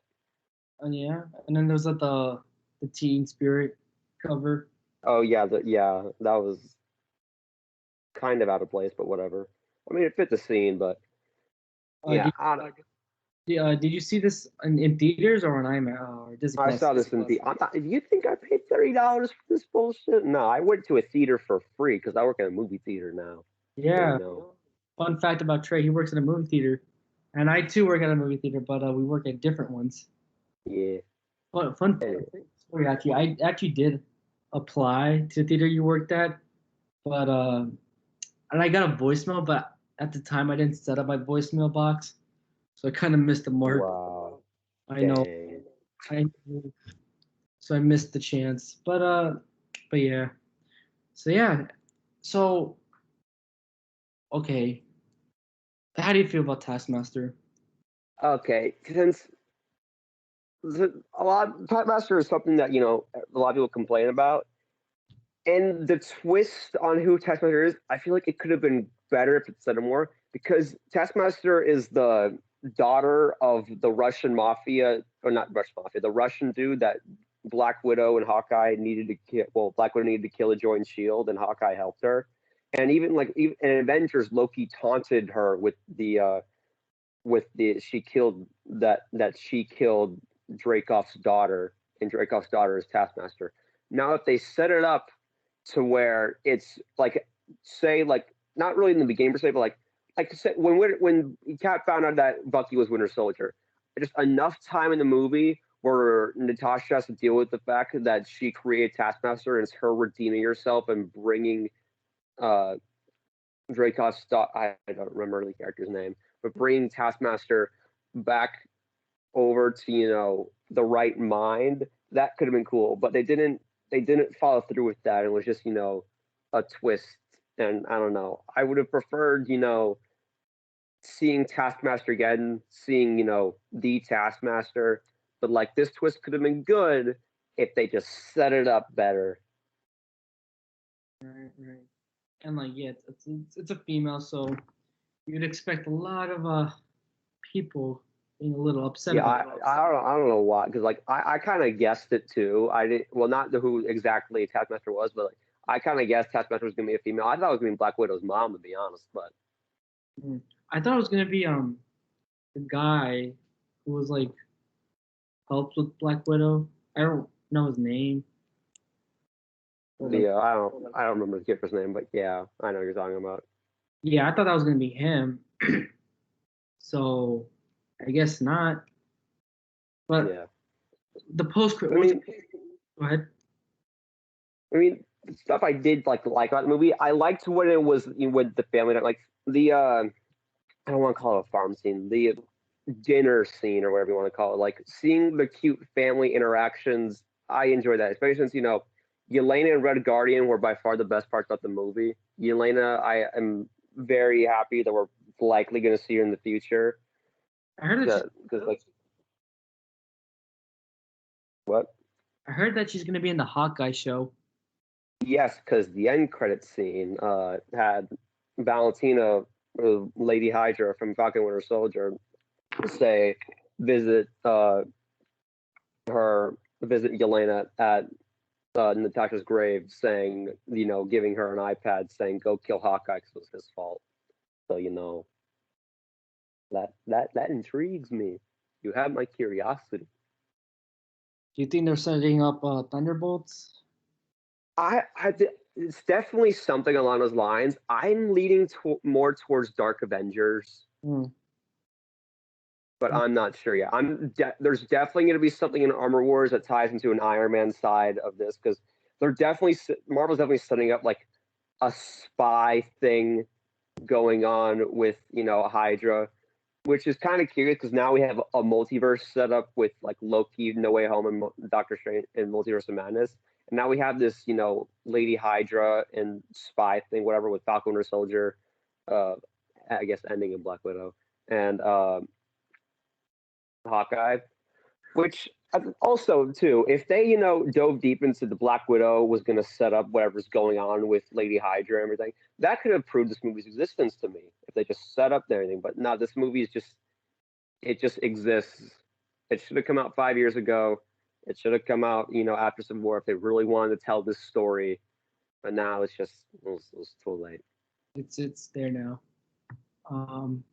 And yeah, and then there's like the Teen Spirit cover. Oh yeah, that was kind of out of place, but whatever. I mean, it fit the scene, but yeah, Did, did you see this in theaters or on IMAX or Disney I Plus? saw this in the. I thought, do you think I paid $30 for this bullshit? No, I went to a theater for free because I work at a movie theater now. So Yeah. Fun fact about Trey: he works in a movie theater, and I too work at a movie theater, but we work at different ones. Yeah. Fun Anyway, story actually. I actually did apply to the theater you worked at, but and I got a voicemail, but at the time I didn't set up my voicemail box, so I kind of missed the mark. wow. I know, Dang. I so I missed the chance. But yeah. So yeah. So okay. How do you feel about Taskmaster? Okay, since a lot, Master is something that a lot of people complain about, and the twist on who Taskmaster is, I feel like it could have been better if it said more because Taskmaster is the daughter of the Russian mafia, or not Russian mafia, the Russian dude that Black Widow and Hawkeye needed to kill. Well, Black Widow needed to kill to join Shield, and Hawkeye helped her. And even in Avengers, Loki taunted her with the she killed Dracov's daughter, and Dracov's daughter is Taskmaster. Now, if they set it up to where it's like, say, like not really in the beginning per se, but like say, when Cap found out that Bucky was Winter Soldier, just enough time in the movie where Natasha has to deal with the fact that she created Taskmaster and it's her redeeming herself and bringing uh Dracov's I don't remember the character's name, but bringing Taskmaster back over to the right mind. That could have been cool, but they didn't follow through with that. It was just a twist, and I don't know. I would have preferred seeing Taskmaster again, seeing the Taskmaster, but like this twist could have been good if they just set it up better. Right, right. And like yeah, it's a female, so you'd expect a lot of people being a little upset Yeah, about I don't know why, because like I kind of guessed it too. I didn't, well, not who exactly Taskmaster was, but like I kind of guessed Taskmaster was gonna be a female. I thought it was gonna be Black Widow's mom, to be honest. But it. I thought it was gonna be the guy who was like helped with Black Widow. I don't know his name. But like I don't remember the character's name, but yeah, I know what you're talking about. yeah, I thought that was gonna be him. So I guess not. But Yeah, the post I what's mean, go ahead. I mean, the stuff I did like about the movie. I liked when it was with the family, like the I don't want to call it a farm scene, the dinner scene or whatever you want to call it. Like seeing the cute family interactions, I enjoy that, especially since Yelena and Red Guardian were by far the best parts of the movie. Yelena, I am very happy that we're likely going to see her in the future. I heard that Because like what? I heard that she's gonna be in the Hawkeye show. Yes, because the end credit scene had Valentina, Lady Hydra from Falcon Winter Soldier, say visit her visit Yelena at Natasha's grave, saying, giving her an iPad, saying, "Go kill Hawkeye because it was his fault." So that intrigues me. You have my curiosity. Do you think they're setting up Thunderbolts? It's definitely something along those lines. I'm leaning more towards Dark Avengers, Hmm. but I'm not sure yet. There's definitely going to be something in Armor Wars that ties into an Iron Man side of this, because Marvel's definitely setting up like a spy thing going on with Hydra, which is kind of curious because now we have a multiverse set up with like Loki, No Way Home, and Doctor Strange and Multiverse of Madness. And now we have this, Lady Hydra and spy thing, whatever, with Falcon Winter Soldier, I guess ending in Black Widow, and Hawkeye. Which also too, if they dove deep into the Black Widow was going to set up whatever's going on with Lady Hydra and everything, that could have proved this movie's existence to me if they just set up everything. But no, this movie is just exists. It should have come out 5 years ago. It should have come out after Civil War if they really wanted to tell this story. But now it's just it was too late. It's there now. Um,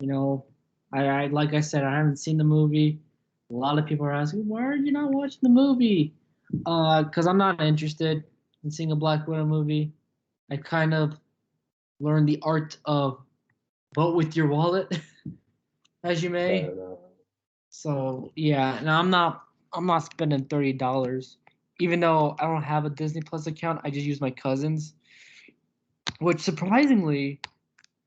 you know, I like I said, I haven't seen the movie. A lot of people are asking, why are you not watching the movie? Because I'm not interested in seeing a Black Widow movie. I kind of learned the art of vote with your wallet, as you may. Fair enough. So yeah, no, I'm not spending $30. Even though I don't have a Disney Plus account, I just use my cousin's. Which surprisingly,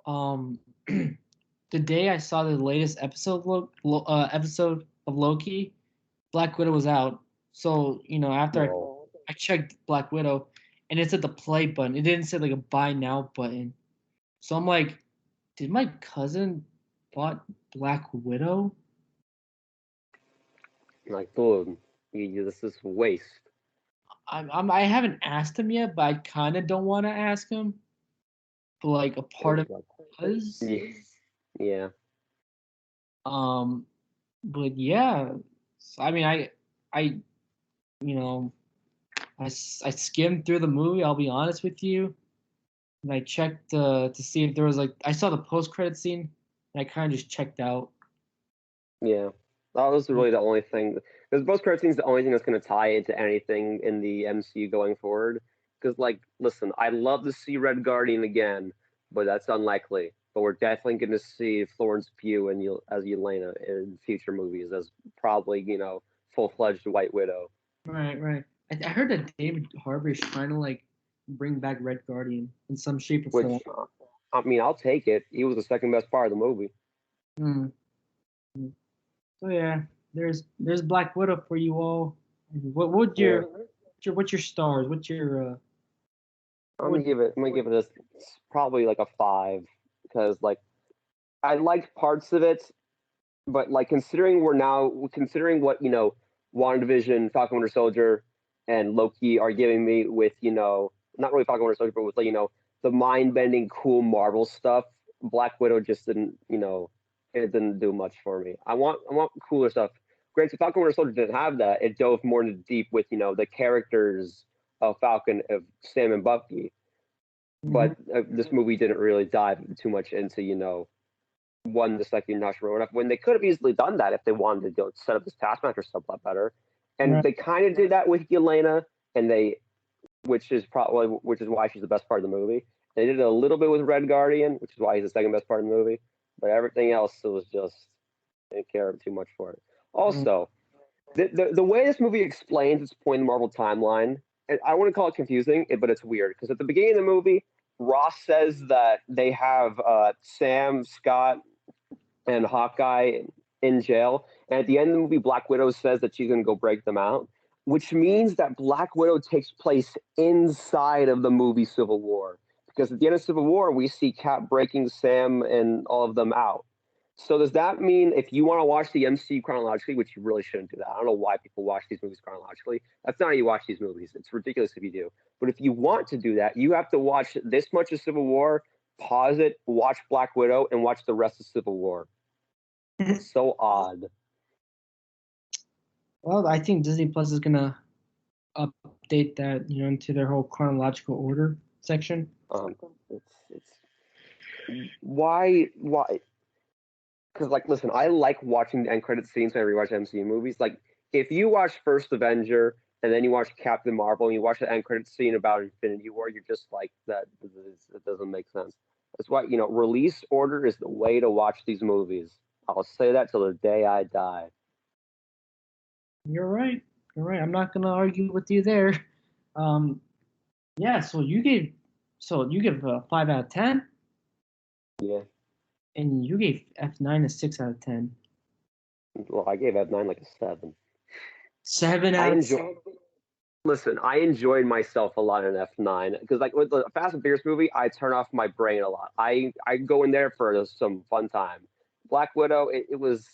um, the day I saw the latest episode of Loki, Black Widow was out. So after No. I checked Black Widow, and it said the play button. It didn't say like a buy now button. So I'm like, did my cousin bought Black Widow? Like, dude, this is waste. I haven't asked him yet, but I kind of don't want to ask him. But like a part of Like, it was. yeah. Yeah. Um, but yeah, so, I mean, I, you know, I skimmed through the movie. I'll be honest with you, and I checked to see if there was like I saw the post credit scene, and I kind of just checked out. Yeah, that was really the only thing. Because post credit scene is the only thing that's going to tie into anything in the MCU going forward. Because, like, listen, I'd love to see Red Guardian again, but that's unlikely. But we're definitely going to see Florence Pugh as Yelena in future movies as probably full fledged White Widow. Right, right. I heard that David Harbour is trying to like bring back Red Guardian in some shape or form. Which, I mean, I'll take it. He was the second best part of the movie. Mm. So yeah, there's Black Widow for you all. What Yeah. what's your stars? What's your I'm gonna give it a probably like a 5 because like I liked parts of it, but like considering what WandaVision, Falcon Winter Soldier, and Loki are giving me with not really Falcon Winter Soldier, but with the mind bending cool Marvel stuff. Black Widow just didn't it didn't do much for me. I want cooler stuff. Granted, Falcon Winter Soldier didn't have that. It dove more into deep with the characters of Falcon, of Sam and Bucky. But this movie didn't really dive too much into one just like you're not sure enough when they could have easily done that if they wanted to set up this Taskmaster stuff a lot better. And right. they kind of did that with Yelena, and which is why she's the best part of the movie. They did it a little bit with Red Guardian, which is why he's the second best part of the movie. But everything else was just didn't care too much for it. Also, the way this movie explains its point in the Marvel timeline, and I want to call it confusing, but it's weird because at the beginning of the movie, Ross says that they have Sam, Scott, and Hawkeye in jail, and at the end of the movie, Black Widow says that she's going to go break them out, which means that Black Widow takes place inside of the movie Civil War. Because at the end of Civil War, we see Cap breaking Sam and all of them out. So does that mean if you want to watch the MCU chronologically, which you really shouldn't do that? I don't know why people watch these movies chronologically. That's not how you watch these movies. It's ridiculous if you do. But if you want to do that, you have to watch this much of Civil War, pause it, watch Black Widow, and watch the rest of Civil War. It's so odd. Well, I think Disney Plus is gonna update that, into their whole chronological order section. It's why? Because like, listen, I like watching the end credit scenes when I rewatch MCU movies. Like, if you watch First Avenger and then you watch Captain Marvel and you watch the end credit scene about Infinity War, you're just like that. It doesn't make sense. That's why release order is the way to watch these movies. I'll say that till the day I die. You're right. You're right. I'm not gonna argue with you there. Um, yeah. So you give a 5 out of 10, Yeah. and you gave F9 a 6 out of 10. Well, I gave F9 like a 7. Seven I out of enjoy. Listen, I enjoyed myself a lot in F9 because, like, with the Fast and Furious movie, I turn off my brain a lot. I go in there for some fun time. Black Widow, it was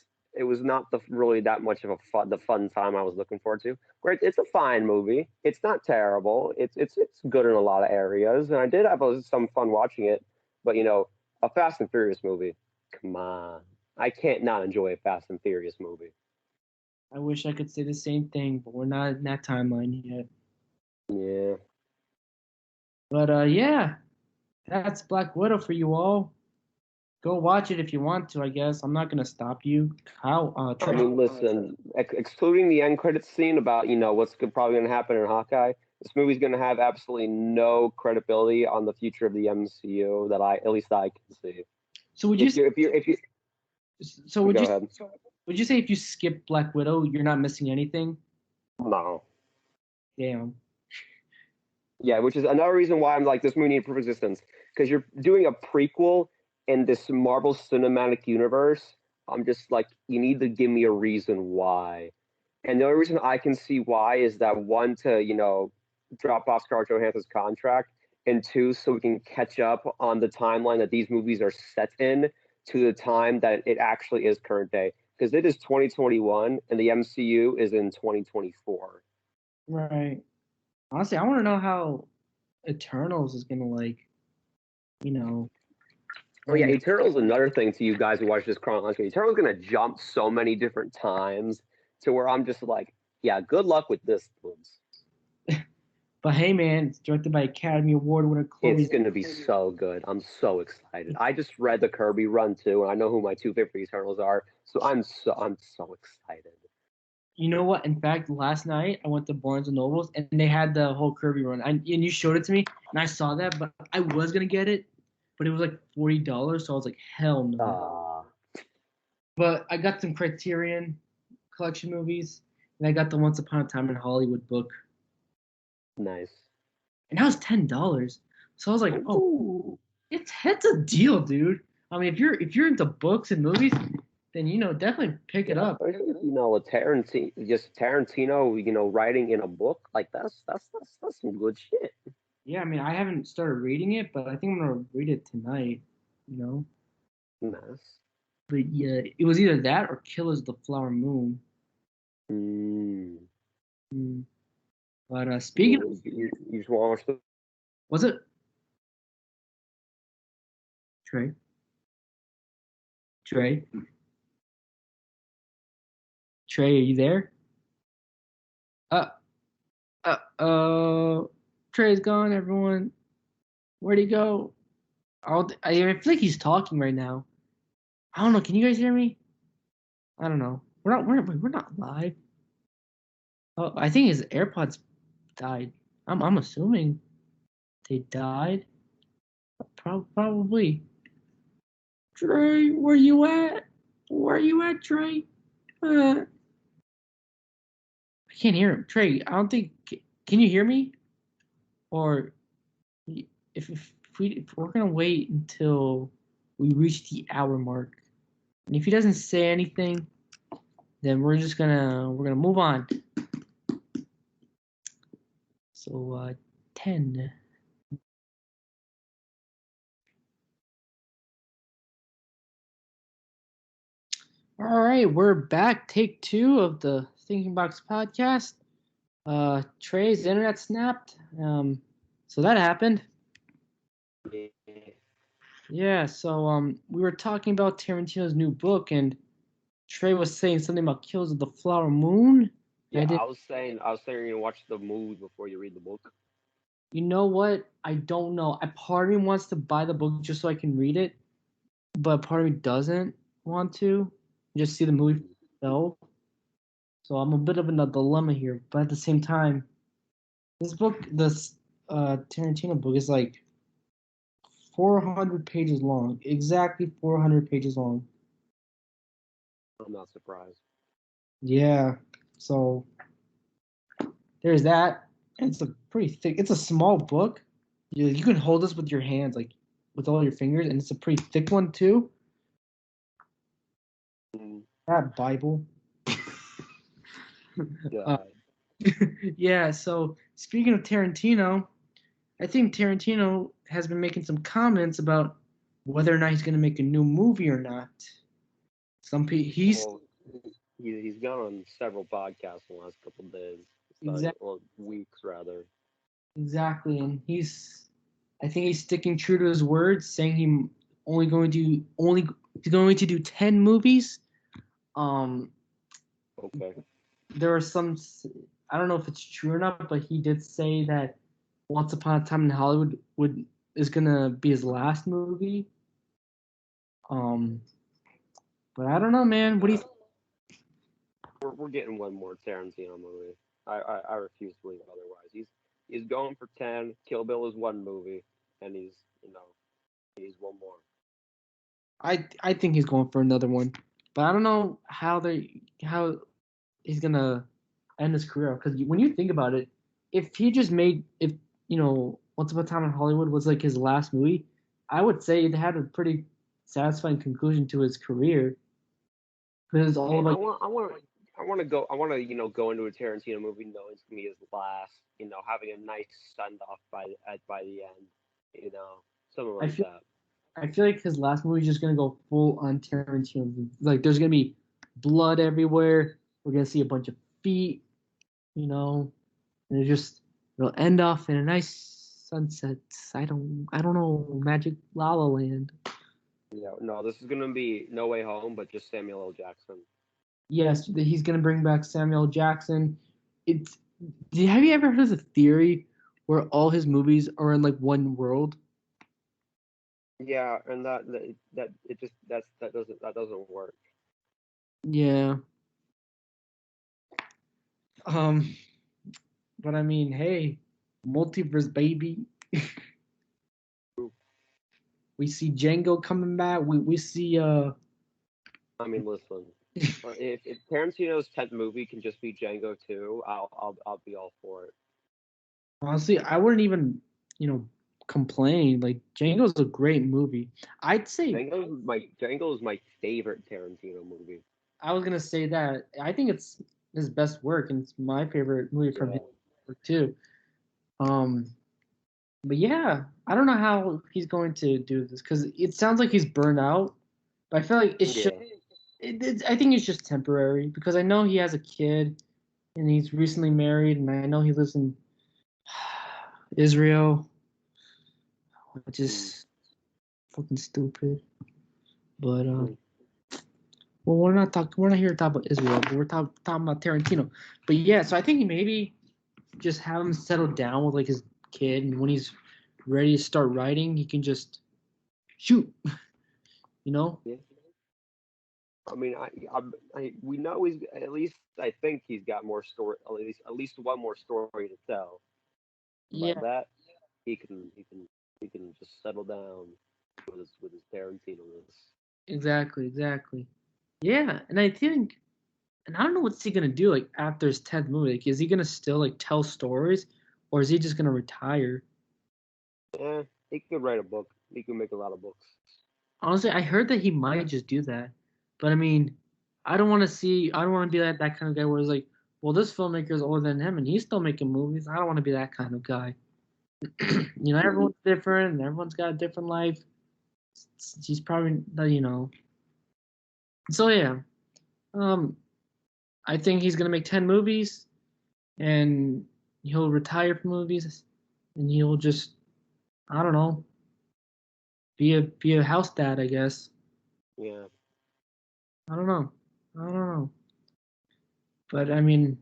not really that much of the fun time I was looking forward to. Great, it's a fine movie. It's not terrible. It's good in a lot of areas, and I did have some fun watching it. But a Fast and Furious movie, come on, I can't not enjoy a Fast and Furious movie. I wish I could say the same thing, but we're not in that timeline yet. Yeah. But yeah, that's Black Widow for you all. Go watch it if you want to, I guess. I'm not gonna stop you. How I Trey? mean, listen, excluding the end credits scene about what's probably going to happen in Hawkeye, this movie's going to have absolutely no credibility on the future of the MCU that at least I can see. So would you If you so would go you ahead, would you say if you skip Black Widow, you're not missing anything? no, Damn. yeah, which is another reason why I'm like this movie needs proof of existence because you're doing a prequel in this Marvel Cinematic Universe. I'm just like, you need to give me a reason why. And the only reason I can see why is that one, to drop off Scarlett Johansson's contract, and two, so we can catch up on the timeline that these movies are set in to the time that it actually is current day. Because it is 2021 and the MCU is in 2024. Right. Honestly, I want to know how Eternals is gonna you know, Oh yeah, play. Eternal's another thing to you guys who watch this chronologically. Eternal's gonna jump so many different times to where I'm just like, yeah, good luck with this, dudes. But hey, man, it's directed by Academy Award winner It's Chloe. going to be so good. I'm so excited. I just read the Kirby run too, and I know who my two favorite Eternals are. So I'm so excited. You know what? In fact, last night I went to Barnes and Nobles and they had the whole Kirby run. And you showed it to me, and I saw that, but I was gonna get it, but it was like $40, so I was like, hell no. Ah, But I got some Criterion collection movies, and I got the Once Upon a Time in Hollywood book, nice. and that was $10. So I was like, oh, Ooh. it's a deal, dude. I mean, if you're into books and movies, then definitely pick it Yeah, up. especially a Tarantino, writing in a book like that's some good shit. Yeah, I mean, I haven't started reading it, but I think I'm gonna read it tonight. You know, Nice. but yeah, it was either that or Killers of the Flower Moon. Mm. Mm. But speaking of, You just want to watch was it Trey? Trey? Trey, are you there? Uh, Trey's gone. Everyone, where'd he go? I feel like he's talking right now. I don't know. Can you guys hear me? I don't know. We're not live. Oh, I think his AirPods died. I'm assuming they died. Probably. Trey, where you at? Where you at, Trey? I can't hear him. Trey, I don't think. Can you hear me? Or if we're gonna wait until we reach the hour mark, and if he doesn't say anything, then we're gonna move on. So 10. All right, we're back. Take two of the Thinking Box podcast. Trey's internet snapped. So that happened. Yeah, Yeah. So we were talking about Tarantino's new book, and Trey was saying something about Kills of the Flower Moon. And I did. I was saying you watch the movie before you read the book. You know what? I don't know. A part of me wants to buy the book just so I can read it, but part of me doesn't want to just see the movie Mm. itself. So I'm a bit of in a dilemma here, but at the same time, this Tarantino book is like 400 pages long, exactly 400 pages long. I'm not surprised. Yeah, so there's that. And it's a pretty thick. It's a small book. You can hold this with your hands, like with all your fingers, and it's a pretty thick one too. Mm, That Bible. uh, God. yeah. So speaking of Tarantino, I think Tarantino has been making some comments about whether or not he's going to make a new movie or not. Some people, he's Well, he's gone on several podcasts in the last couple of days, so, exactly, or weeks rather. exactly, and I think he's sticking true to his words, saying he's going to do 10 movies. Um, Okay. there are some, I don't know if it's true or not, but he did say that Once Upon a Time in Hollywood would is gonna be his last movie. Um, but I don't know, man. What do you? We're getting one more Tarantino movie. I refuse to believe otherwise. He's going for 10. Kill Bill is one movie, and he's one more. I think he's going for another one, but I don't know how he's gonna end his career. Because when you think about it, if Once Upon a Time in Hollywood was like his last movie, I would say it had a pretty satisfying conclusion to his career. Because it's all And about I want to go into a Tarantino movie knowing it's gonna be his last. Having a nice send off by the end. Something I like feel that. I feel like his last movie is just gonna go full on Tarantino. Like there's gonna be blood everywhere. We're gonna see a bunch of feet, you know, and it'll end off in a nice sunset. I don't know, Magic La La Land. No, this is gonna be No Way Home, but just Samuel L. Jackson. Yes, he's gonna bring back Samuel Jackson. It's have you ever heard of the theory where all his movies are in like one world? Yeah, and that it just that doesn't work. Yeah. Um, but I mean, hey, multiverse baby. We see Django coming back. We see I mean, listen, if Tarantino's 10th movie can just be Django too, I'll be all for it. honestly, I wouldn't even, you know, complain. Like Django's a great movie. I'd say Django is my favorite Tarantino movie. I was gonna say that. I think it's his best work and it's my favorite movie from his Yeah, work too. Um but yeah, I don't know how he's going to do this because it sounds like he's burned out. But I feel like yeah. I think it's just temporary because I know he has a kid and he's recently married and I know he lives in Israel, which Mm, is fucking stupid. But mm. well, we're not here to talk about Israel, but we're talking about Tarantino. But yeah, so I think maybe just have him settle down with like his kid, and when he's ready to start writing, he can just shoot. You know? Yeah. I mean, we know he's at least. I think he's got more story. At least one more story to tell. By Yeah, that, he can just settle down with his Tarantino list. exactly, exactly. Yeah, and I think, and I don't know what's he gonna do like after his 10th movie. Like, is he gonna still like tell stories, or is he just gonna retire? He could write a book. He could make a lot of books. Honestly, I heard that he might just do that. But I mean, I don't want to be that kind of guy where it's like, well, this filmmaker is older than him and he's still making movies. I don't want to be that kind of guy. Everyone's different and everyone's got a different life. He's probably, So yeah. I think he's gonna make 10 movies, and he'll retire from movies, and he'll just, I don't know, be a house dad, I guess. Yeah. I don't know. I don't know. But I mean,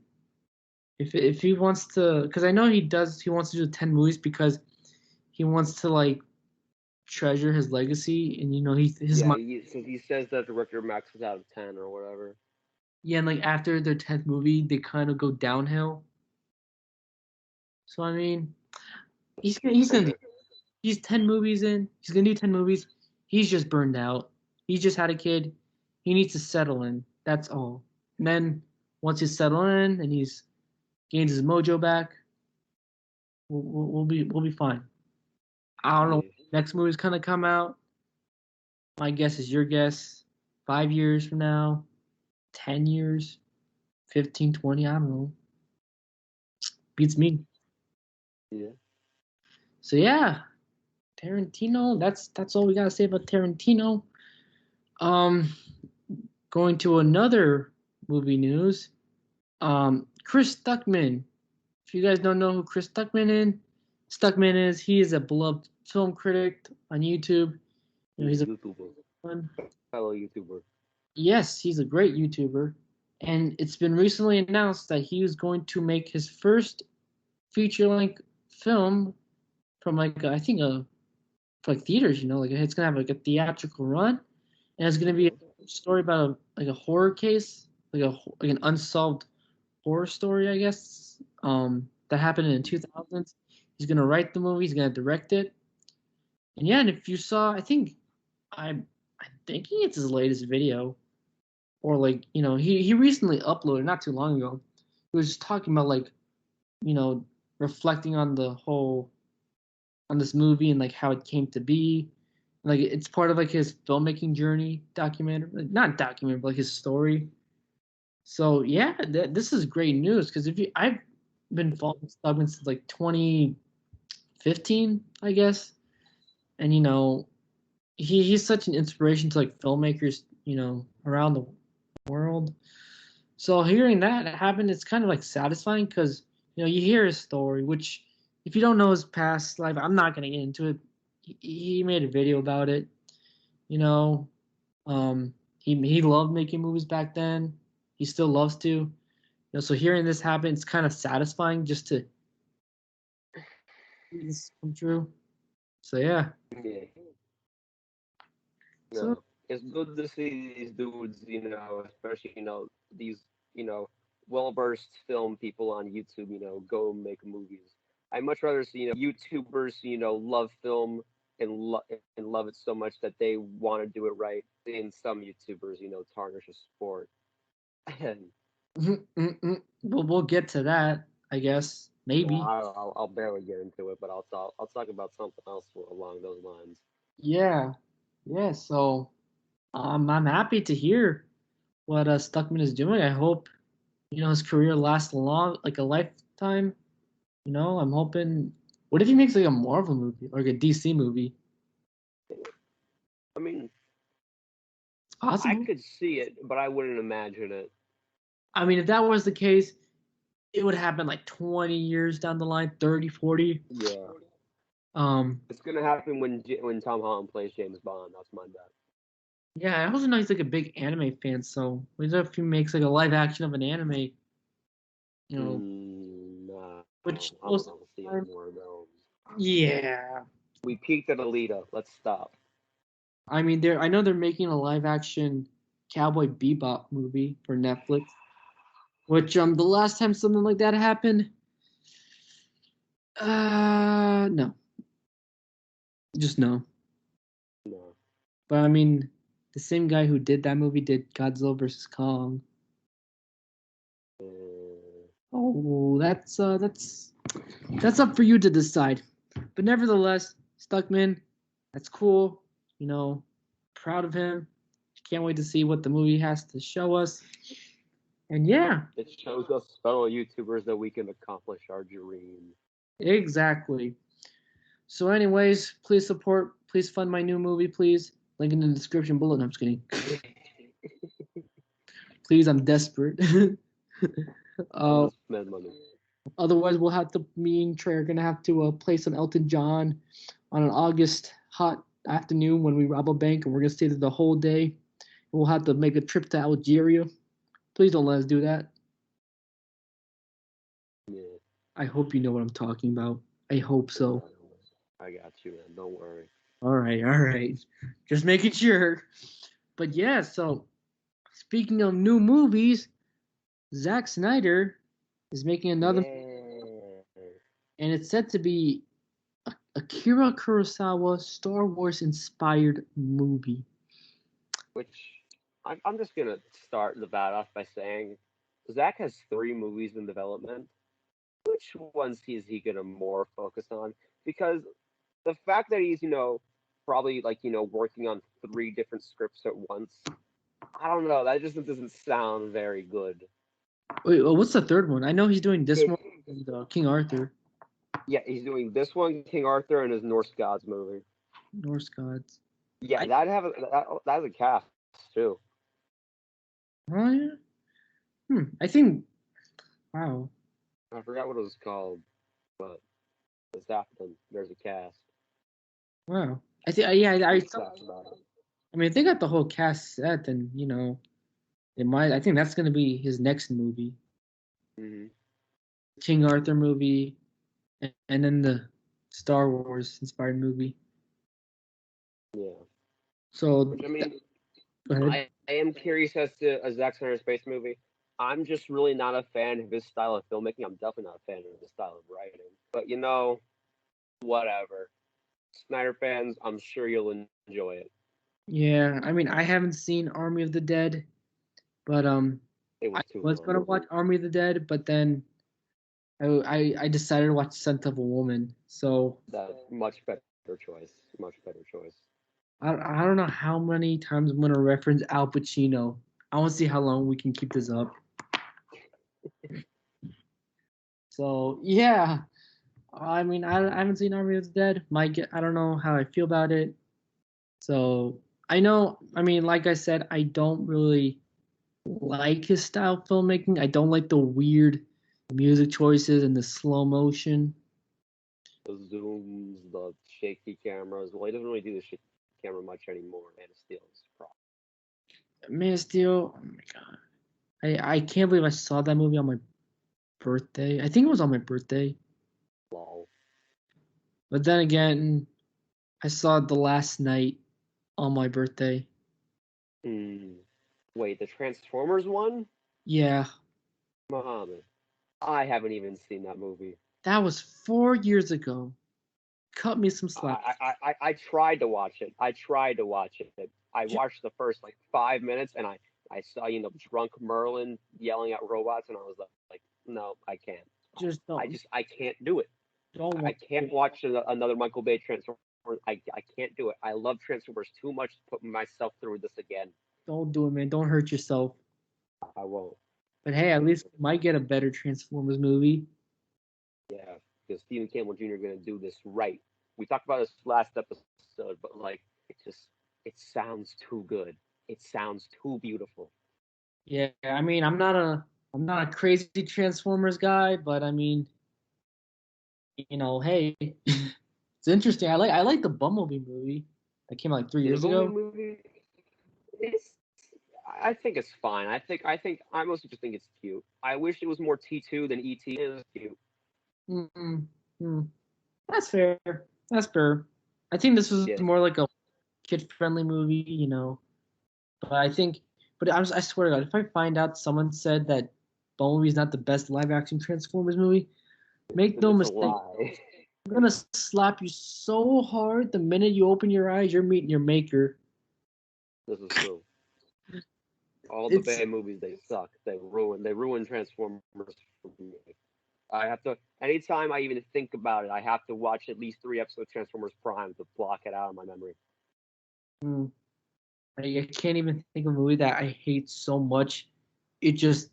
if he wants to, because I know he wants to do 10 movies because he wants to like treasure his legacy, and his Yeah, money. so he says that the record max is out of 10 or whatever. Yeah, and like after their 10th movie, they kind of go downhill. So I mean, he's gonna do. He's 10 movies in. He's gonna do 10 movies. He's just burned out. He just had a kid. He needs to settle in. That's all. And then once he's settled in and he's gains his mojo back, we'll be fine. I don't know. Yeah. Next movie's gonna come out. My guess is your guess. 5 years from now, 10 years, 15, 20. I don't know. Beats me. Yeah. So yeah, Tarantino. That's all we gotta say about Tarantino. Um, Going to another movie news. Chris Stuckman. If you guys don't know who Chris Stuckman is, he is a beloved film critic on YouTube. He's a YouTuber. fun. Fellow YouTuber. Yes, he's a great YouTuber, and it's been recently announced that he was going to make his first feature-length film from like I think for like theaters. Like it's gonna have like a theatrical run, and it's gonna be a story about like a horror case, like an unsolved horror story, I guess. That happened in the 2000s. He's gonna write the movie. He's gonna direct it. And yeah, and if you saw, I'm thinking it's his latest video, or like he recently uploaded not too long ago. He was just talking about like you know reflecting on the whole on this movie and like how it came to be. Like it's part of like his filmmaking journey documentary, like, not documentary, but like his story. So yeah, this is great news because if you, I've been following Stubborn since like 2015, I guess, and he's such an inspiration to like filmmakers, around the world. So hearing that happen, it's kind of like satisfying because you hear his story, which if you don't know his past life, I'm not gonna get into it. He made a video about it. You know, he loved making movies back then. He still loves to. So hearing this happen, it's kind of satisfying just to see this come true. So yeah. Yeah. So No. It's good to see these dudes, especially, these, you know, well-versed film people on YouTube, go make movies. I much rather see, YouTubers, love film and love it so much that they want to do it right than some YouTubers, tarnish a sport. And we'll get to that, I guess. well, Maybe. I'll barely get into it, but I'll talk about something else along those lines. Yeah. Yeah. So I'm happy to hear what Stuckman is doing. I hope his career lasts long, like a lifetime. I'm hoping. What if he makes like a Marvel movie or like a DC movie? I mean, It's I possible. could see it, but I wouldn't imagine it. I mean, if that was the case, it would happen like 20 years down the line, 30, 40. Yeah. Um, It's gonna happen when Tom Holland plays James Bond. That's my bet. yeah, I also know he's like a big anime fan, so what if he makes like a live action of an anime, Nah, which I don't most of want to see the any time, more of those. yeah. We peaked at Alita. Let's stop. I mean, I know they're making a live action Cowboy Bebop movie for Netflix, which the last time something like that happened, no, just no. No. But I mean, the same guy who did that movie did Godzilla versus Kong. Uh, Oh, that's up for you to decide. But nevertheless, Stuckman, that's cool. Proud of him. Can't wait to see what the movie has to show us. And yeah, it shows us fellow YouTubers that we can accomplish our dream. exactly. So, anyways, please fund my new movie, please. Link in the description below. No, I'm just kidding. Please, I'm desperate. I'm uh, just spend money. Otherwise, me and Trey are gonna have to play some Elton John on an August hot afternoon when we rob a bank, and we're gonna stay there the whole day. We'll have to make a trip to Algeria. Please don't let us do that. Yeah, I hope you know what I'm talking about. I hope so. I got you, man. Don't worry. All right. Just making sure. But yeah, so speaking of new movies, Zack Snyder is making another, Yeah. and it's said to be Akira Kurosawa Star Wars inspired movie. Which I'm just gonna start the bat off by saying Zach has 3 movies in development. Which ones is he gonna more focus on? Because the fact that he's, probably like, working on 3 different scripts at once, I don't know, that just doesn't sound very good. Wait, what's the third one? I know he's doing this It, one and King Arthur, yeah, he's doing this one, King Arthur, and his Norse Gods movie. Norse Gods. Yeah, I that's a cast too. Oh yeah. I think. Wow. I forgot what it was called, but it's happening. There's a cast. Wow. I think. Yeah. There's facts about it. I mean, if they got the whole cast set, then it might. I think that's gonna be his next movie, Hmm. King Arthur movie, and then the Star Wars inspired movie. Yeah. So Which I mean, go ahead. I am curious as to a Zack Snyder space movie. I'm just really not a fan of his style of filmmaking. I'm definitely not a fan of his style of writing. But whatever. Snyder fans, I'm sure you'll enjoy it. Yeah. I mean, I haven't seen Army of the Dead, but It I was too was long. gonna watch Army of the Dead, but then I decided to watch Scent of a Woman. So That's much better choice. Much better choice. I don't know how many times I'm gonna reference Al Pacino. I want to see how long we can keep this up. So yeah, I mean I haven't seen Army of the Dead. I don't know how I feel about it. So I know. I mean, like I said, I don't really like his style of filmmaking. I don't like the weird music choices and the slow motion. The zooms, the shaky cameras. Well, he doesn't really do the shaky camera much anymore. Man of Steel is a Man of Steel. Oh my god, I can't believe I saw that movie on my birthday. I think it was on my birthday. problem. But then again, I saw it the last night on my birthday. Hmm. Wait, the Transformers one? Yeah, Mohammed. I haven't even seen that movie. that was 4 years ago. Cut me some slack. I tried to watch it. I tried to watch it. I Just, watched the first like 5 minutes, and I saw drunk Merlin yelling at robots, and I was like, no, I can't. just I can't do it. don't I watch. can't watch another Michael Bay Transformers. I can't do it. I love Transformers too much to put myself through this again. Don't do it, man. Don't hurt yourself. I won't. But hey, at least we might get a better Transformers movie. Yeah, because Stephen Campbell Jr. is gonna do this right. We talked about this last episode, but like it sounds too good. It sounds too beautiful. Yeah, I mean, I'm not a crazy Transformers guy, but I mean, hey, it's interesting. I like the Bumblebee movie that came out like three The years Bumblebee ago. movie, it's I think it's fine. I mostly just think it's cute. I wish it was more T2 than ET. It was cute. Mm-hmm. That's fair. That's fair. I think this was Yeah, more like a kid-friendly movie. But I swear to God, if I find out someone said that Bumblebee is not the best live-action Transformers movie, make then no it's a mistake, lie. I'm gonna slap you so hard the minute you open your eyes, you're meeting your maker. This is true. All the It's Bay movies they suck. They ruin Transformers for me. I have to anytime I even think about it, I have to watch at least 3 episodes of Transformers Prime to block it out of my memory. mm, I can't even think of a movie that I hate so much. It just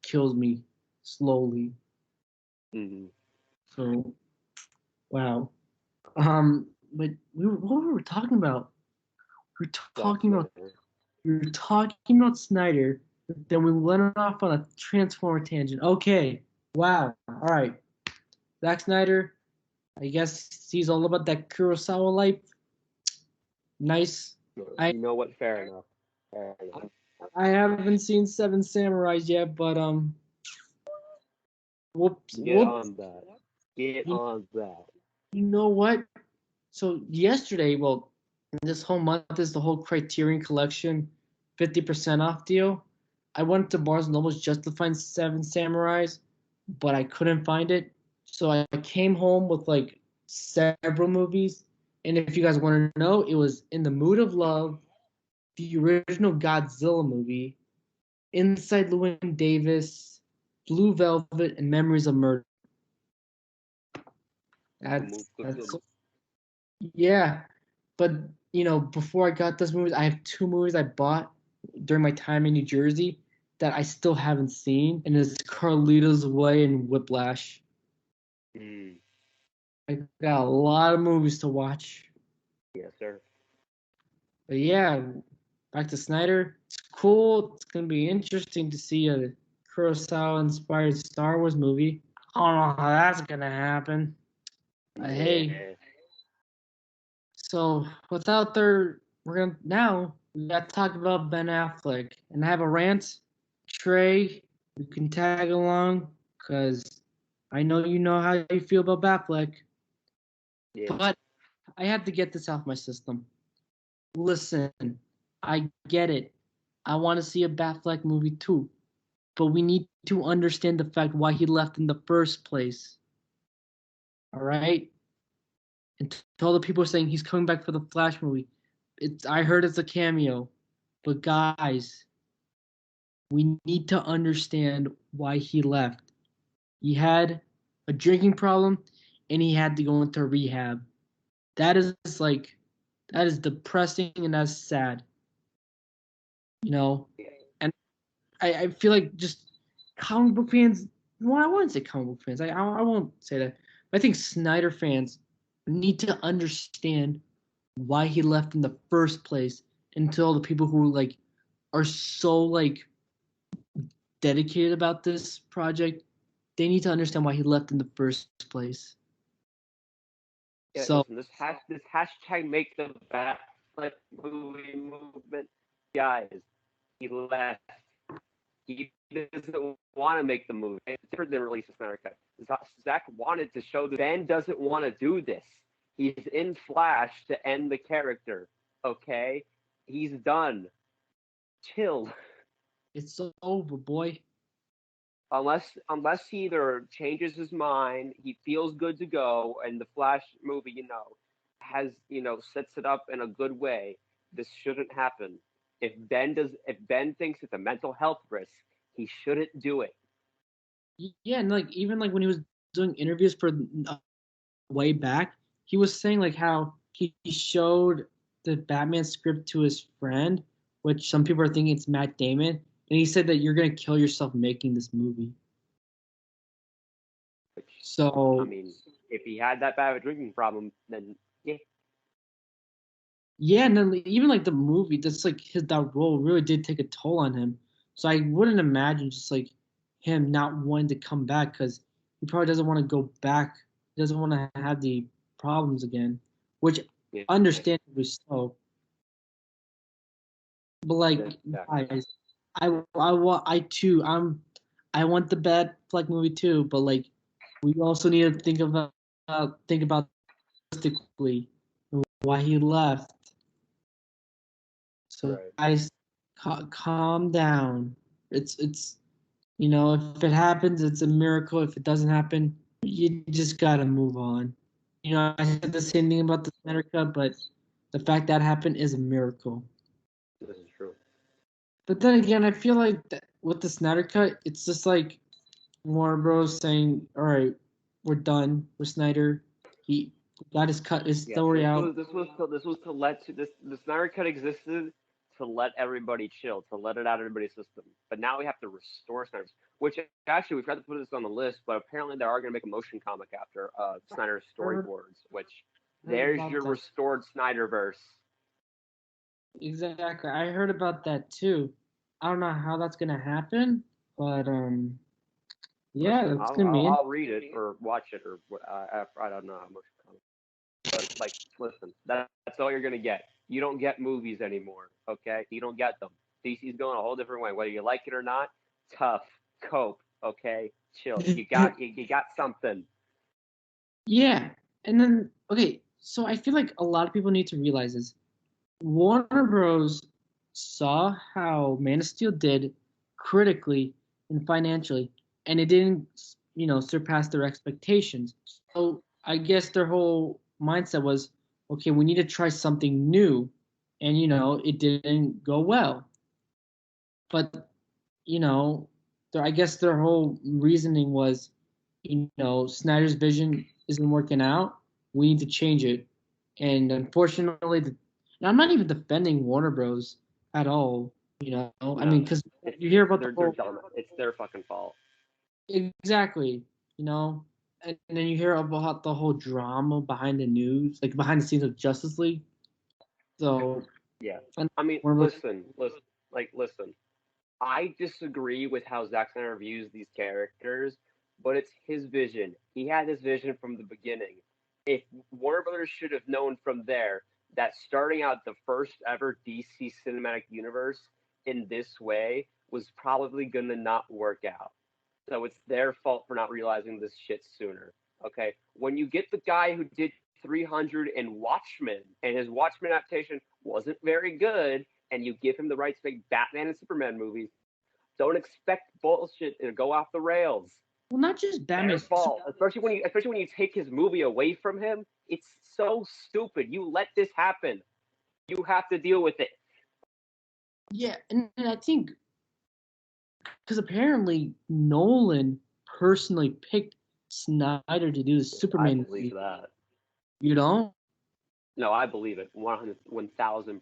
kills me slowly. Mm-hmm. So wow. But what were we talking about? We were Zack talking about Snyder. we were talking about Snyder. Then we went off on a Transformer tangent. Okay, wow. All right, Zack Snyder. I guess he's all about that Kurosawa life. Nice. I You know what? Fair enough. Fair enough. I haven't seen Seven Samurais yet, but whoops, Get whoops. on that. Get You, on that. you know what? So yesterday, well, this whole month is the whole Criterion Collection 50% off deal. I went to Barnes and Nobles just to find Seven Samurais, but I couldn't find it. So I came home with like several movies. And if you guys want to know, it was In the Mood of Love, the original Godzilla movie, Inside Llewyn Davis, Blue Velvet, and Memories of Murder. Good move. Good That's move. Yeah, but before I got those movies, I have two movies I bought during my time in New Jersey that I still haven't seen, and it's Carlito's Way and Whiplash. Mm. I got a lot of movies to watch. Yes, sir. But yeah, back to Snyder. It's cool. It's gonna be interesting to see a Kurosawa-inspired Star Wars movie. I don't know how that's gonna happen. Hey, Yeah. so without their, we got to talk about Ben Affleck and have a rant. Trey, you can tag along because I know you know how you feel about Affleck, Yeah. but I have to get this off my system. Listen, I get it. I want to see a Affleck movie too, but we need to understand the fact why he left in the first place. All right? And to all the people saying he's coming back for the Flash movie, I heard it's a cameo. But guys, we need to understand why he left. He had a drinking problem and he had to go into rehab. That is like that is depressing and that's sad. You know? And I feel like just comic book fans, well, I wouldn't say comic book fans. I won't say that. But I think Snyder fans need to understand why he left in the first place, and to all the people who like are so like dedicated about this project, they need to understand why he left in the first place. Yeah. So Listen, this hashtag make the bat like movie movement, guys. He left. He doesn't want to make the movie. It's different than release a Snyder Cut. Zach wanted to show that Ben doesn't want to do this. He's in Flash to end the character. Okay, he's done. Chill. it's over, boy. Unless he either changes his mind, he feels good to go, and the Flash movie, has sets it up in a good way. This shouldn't happen. If Ben thinks it's a mental health risk, he shouldn't do it. Yeah, and like even like when he was doing interviews for way back, he was saying like how he showed the Batman script to his friend, which some people are thinking it's Matt Damon, and he said that you're gonna kill yourself making this movie. Which, I So mean, if he had that bad of a drinking problem, then yeah, yeah, and then even like the movie, that's like that role really did take a toll on him. So I wouldn't imagine just like him not wanting to come back because he probably doesn't want to go back. He doesn't want to have the problems again, which yeah, understandably so. But like exactly. guys, I want the bad Fleck movie too. But like we also need to think about realistically why he left. So Right. guys, calm down. It's if it happens, it's a miracle. If it doesn't happen, you just gotta move on. I said the same thing about the Snyder Cut, but the fact that happened is a miracle. This is true. But then again, I feel like with the Snyder Cut, it's just like Warner Bros. Saying, "All right, we're done with Snyder. He got his cut, his Yes, story this out." was this was to, this was to let this the Snyder Cut existed to let everybody chill, to let it out of everybody's system. But now we have to restore Snyder's, which actually we forgot to put this on the list, but apparently they are going to make a motion comic after Snyder's Heard, storyboards, which heard there's about your that. restored Snyderverse. Exactly, I heard about that too. I don't know how that's gonna happen, but yeah, Listen, that's gonna be I'll read it or watch it or I don't know how much. But like, listen, that's all you're gonna get. You don't get movies anymore, okay? You don't get them. DC's going a whole different way, whether you like it or not. Tough, cope, okay? Chill. You got something. yeah. And then okay, so I feel like a lot of people need to realize this. Warner Bros. Saw how Man of Steel did critically and financially, and it didn't, surpass their expectations. So I guess their whole mindset was, okay, we need to try something new, and it didn't go well. But I guess their whole reasoning was, Snyder's vision isn't working out. We need to change it. And unfortunately, and I'm not even defending Warner Bros. At all. I No, mean, because you hear about the they're whole dumb. It's their fucking fault. exactly, and then you hear about the whole drama behind the news, like behind the scenes of Justice League. So, Yeah. and I mean, Warner Bros. listen. I disagree with how Zack Snyder views these characters, but it's his vision. He had his vision from the beginning. If Warner Brothers should have known from there that starting out the first ever DC cinematic universe in this way was probably gonna not work out. So it's their fault for not realizing this shit sooner. Okay? When you get the guy who did 300 and Watchmen, and his Watchmen adaptation wasn't very good, and you give him the rights to make Batman and Superman movies, don't expect bullshit to go off the rails. Well, not just Batman. Their fault, especially when you take his movie away from him. It's so stupid. You let this happen. You have to deal with it. Yeah, and I think because apparently Nolan personally picked Snyder to do the I Superman believe movie. that. You know, No, I believe it 1,000%.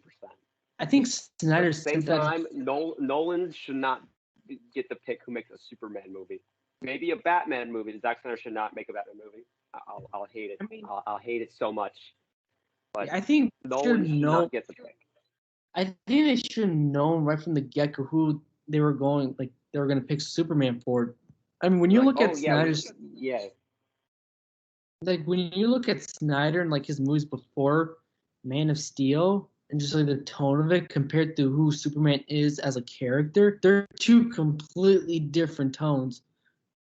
I think But Snyder at the same said that. time, Nolan should not get the pick who makes a Superman movie. Maybe a Batman movie. Zack Snyder should not make a Batman movie. I'll hate it. I mean, I'll hate it so much. But I think should Nolan should know. not get the pick. I think they should have known right from the get go who they were going. Like they were going to pick Superman for. I mean, when They're you like, look oh at yeah, Snyder's, yeah, like when you look at Snyder and like his movies before Man of Steel, and just like the tone of it compared to who Superman is as a character, they're two completely different tones.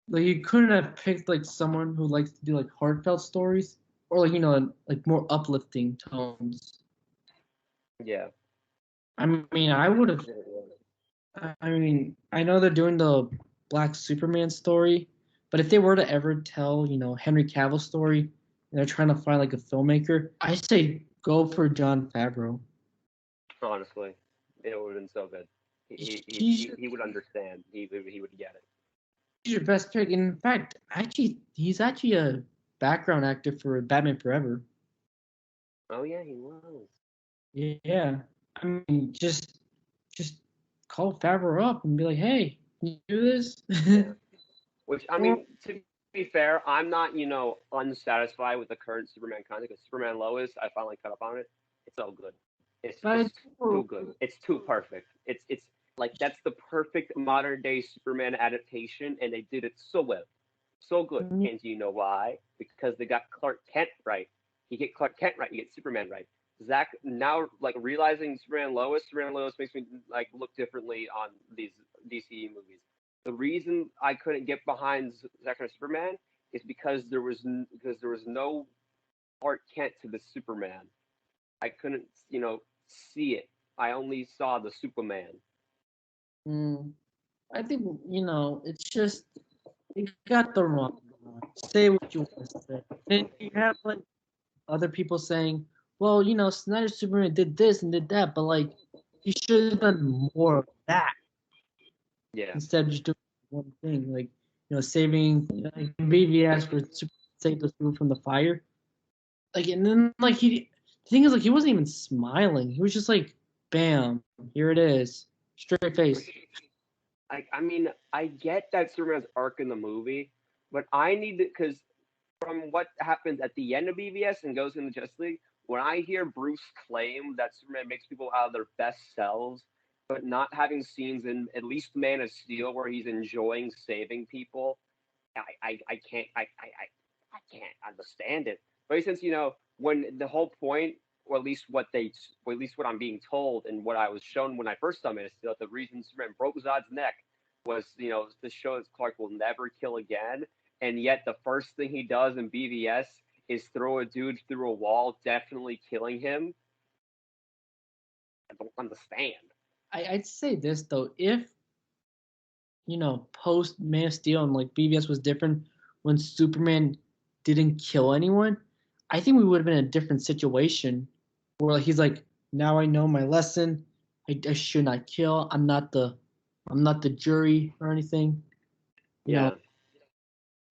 Like you couldn't have picked like someone who likes to do like heartfelt stories or like like more uplifting tones. yeah. I mean, I would have. I mean, I know they're doing the Black Superman story, but if they were to ever tell, Henry Cavill story, and they're trying to find like a filmmaker, I say go for John Favreau. Honestly, it would have been so good. He's He would understand. He would get it. he's your best pick. In fact, actually, he's actually a background actor for Batman Forever. Oh yeah, he was. Yeah, I mean, just call Favreau up and be like, hey, can you do this? Yeah. Which I Or mean, to be fair, I'm not unsatisfied with the current Superman content because Superman Lois, I finally caught up on it. It's so good. It's but too good. It's too perfect. It's like that's the perfect modern day Superman adaptation, and they did it so well, so good. And do you know why? Because they got Clark Kent right. You get Clark Kent right, you get Superman right. Zach now like realizing Superman Lois makes me like look differently on these DC movies. The reason I couldn't get behind Zack Snyder's Superman is because there was no Clark Kent to the Superman. I couldn't see it. I only saw the Superman. mm, I think it's just you got the wrong. Say what you want to say. Then you have like other people saying, well, Snyder Superman did this and did that, but like he should have done more of that Yeah, instead of just doing one thing, like saving like BVS for save those people from the fire. Like and then like the thing is like he wasn't even smiling. He was just like, bam, here it is, straight face. I mean I get that Superman's arc in the movie, but I need to because from what happens at the end of BVS and goes into Justice League, when I hear Bruce claim that Superman makes people out of their best selves, but not having scenes in at least Man of Steel where he's enjoying saving people, I can't understand it. But since when the whole point, or at least or at least what I'm being told and what I was shown when I first saw Man of Steel, the reason Superman broke Zod's neck was to show that Clark will never kill again, and yet the first thing he does in BVS is throw a dude through a wall, definitely killing him. I don't understand. I'd say this though, if post Man of Steel and like BVS was different when Superman didn't kill anyone, I think we would have been in a different situation where like, he's like, now I know my lesson. I should not kill. I'm not the jury or anything. You Yeah. know.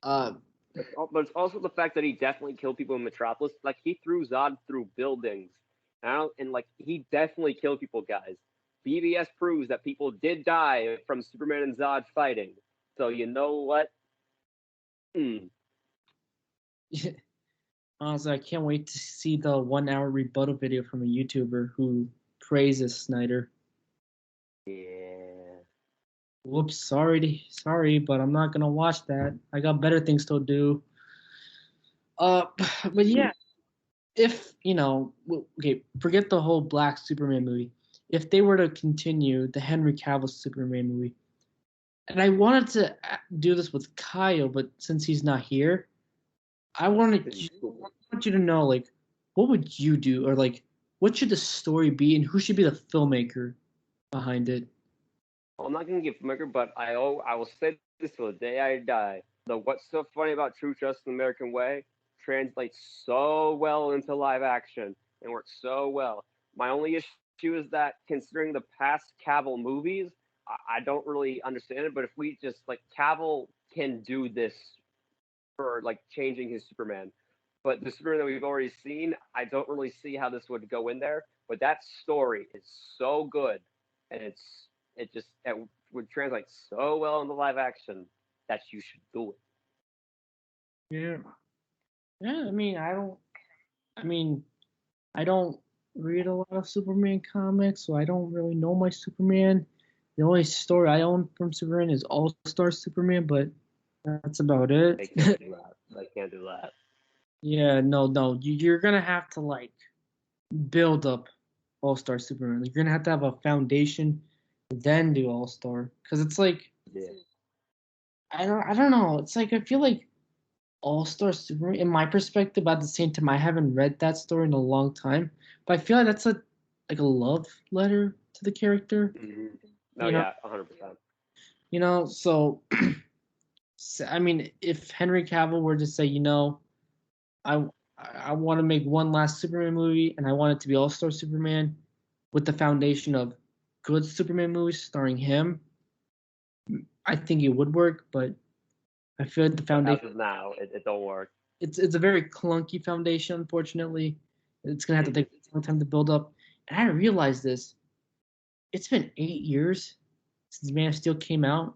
Uh, But it's also the fact that he definitely killed people in Metropolis. Like he threw Zod through buildings, and like he definitely killed people, guys. BVS proves that people did die from Superman and Zod fighting. So you know what? Honestly, I can't wait to see the 1 hour rebuttal video from a YouTuber who praises Snyder. Yeah. Whoops, sorry, but I'm not gonna watch that. I got better things to do. But yeah, if okay, forget the whole Black Superman movie. If they were to continue the Henry Cavill Superman movie, and I wanted to do this with Kyle, but since he's not here, I want you to know, like, what would you do, or like, what should the story be, and who should be the filmmaker behind it? Well, I'm not gonna give filmmaker, but I will say this till the day I die. The What's So Funny About True Justice in the American Way translates so well into live action and works so well. My only issue is that considering the past Cavill movies, I don't really understand it. But if we just like Cavill can do this for like changing his Superman, but the Superman that we've already seen, I don't really see how this would go in there. But that story is so good, and it would translate so well into live action that you should do it. Yeah, yeah. I mean, I don't read a lot of Superman comics, so I don't really know my Superman. The only story I own from Superman is All Star Superman, but that's about it. They can't do that. They can't do that. Yeah, no, you're gonna have to like build up All Star Superman. You're gonna have to have a foundation, then do All Star, because it's like Yeah. I don't know. It's like I feel like All Star Superman, in my perspective, at the same time, I haven't read that story in a long time, but I feel like that's like a love letter to the character. Mm-hmm. Oh You know, yeah, 100%. so I mean, if Henry Cavill were to say, I I want to make one last Superman movie, and I want it to be All Star Superman, with the foundation of good Superman movies starring him, I think it would work. But I feel like the But as foundation of now, it don't work. it's a very clunky foundation. Unfortunately, it's gonna have to Mm-hmm. take a long time to build up. And I realized this. It's been 8 years since Man of Steel came out,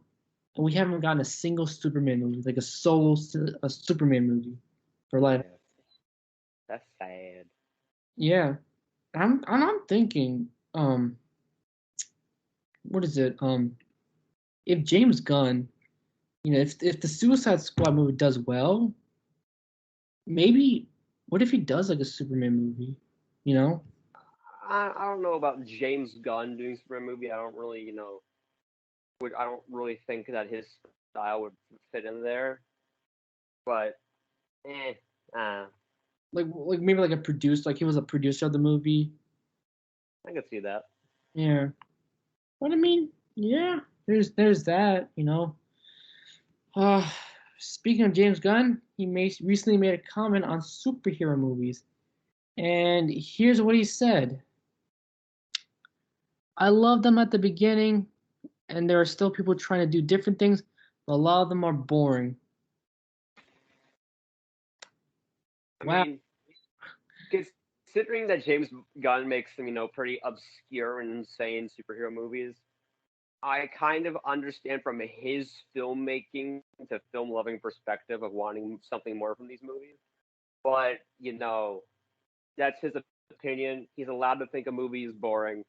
and we haven't gotten a single Superman movie, like a Superman movie for life. Yeah, that's sad. Yeah, I'm thinking, what is it? If James Gunn, if the Suicide Squad movie does well, maybe what if he does like a Superman movie? You know? I don't know about James Gunn doing Superman movie. I don't really, I don't really think that his style would fit in there. But, eh, uh, Like maybe like a producer, like he was a producer of the movie. I could see that. Yeah. But I mean, yeah, there's that. Uh Speaking of James Gunn, recently made a comment on superhero movies. And here's what he said. I loved them at the beginning, and there are still people trying to do different things, but a lot of them are boring. I Wow. mean, considering that James Gunn makes some, pretty obscure and insane superhero movies, I kind of understand from his filmmaking to film loving perspective of wanting something more from these movies. But, that's his opinion. He's allowed to think a movie is boring.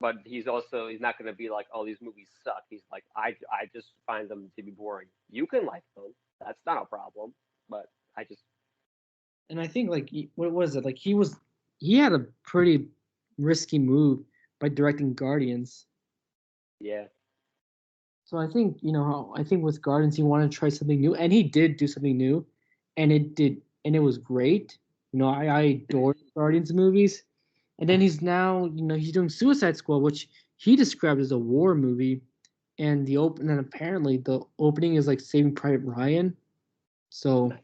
but he's not going to be like, oh, these movies suck. He's like, I just find them to be boring. You can like them. That's not a problem. But I just And I think like what was it? Like he had a pretty risky move by directing Guardians. yeah. So I think I think with Guardians he wanted to try something new, and he did do something new, and it was great. I adored Guardians movies, and then he's now he's doing Suicide Squad, which he described as a war movie, and apparently the opening is like Saving Private Ryan. So Nice.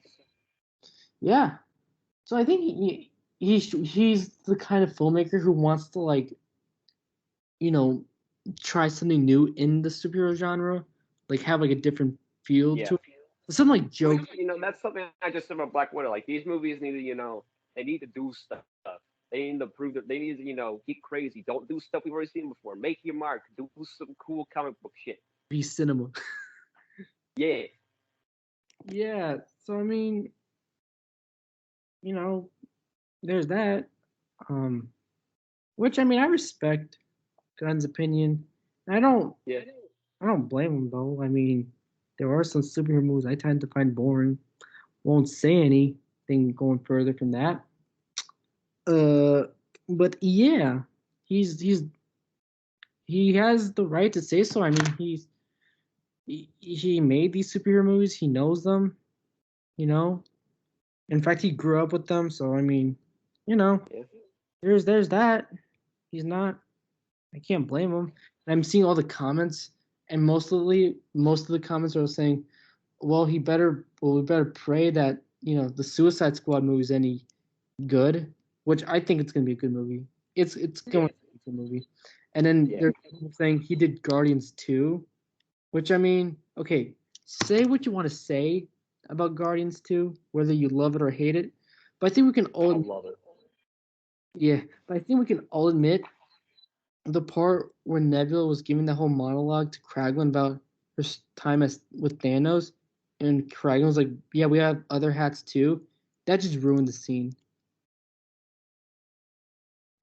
yeah, so I think he's the kind of filmmaker who wants to like you know try something new in the superhero genre, like have like a different feel Yeah. to it. Something like Well, joke. that's something I just said about Black Widow. Like these movies need to, they need to do stuff. They need to prove that they need to, get crazy. Don't do stuff we've already seen before. Make your mark. Do some cool comic book shit. Be cinema. Yeah. Yeah. So I mean, you know, there's that. Um, which I mean, I respect Gunn's opinion. I don't. Yeah. I don't blame him though. I mean, there are some superhero movies I tend to find boring. Won't say anything going further from that. Uh, but yeah, he's he has the right to say so. I mean, he made these superhero movies. He knows them. You know. In fact, he grew up with them. So I mean, you know, Yeah. there's that. He's not. I can't blame him. And I'm seeing all the comments, and most of the comments are saying, "Well, we better pray that the Suicide Squad movie is any good," which I think it's gonna be a good movie. It's going Yeah. to be a good movie. And then Yeah. there's people saying he did Guardians 2, which I mean, okay, say what you want to say about Guardians 2, whether you love it or hate it, but I think we can I all love it. yeah, but I think we can all admit the part where Nebula was giving the whole monologue to Kraglin about her time as with Thanos, and Kraglin was like, "Yeah, we have other hats too." That just ruined the scene.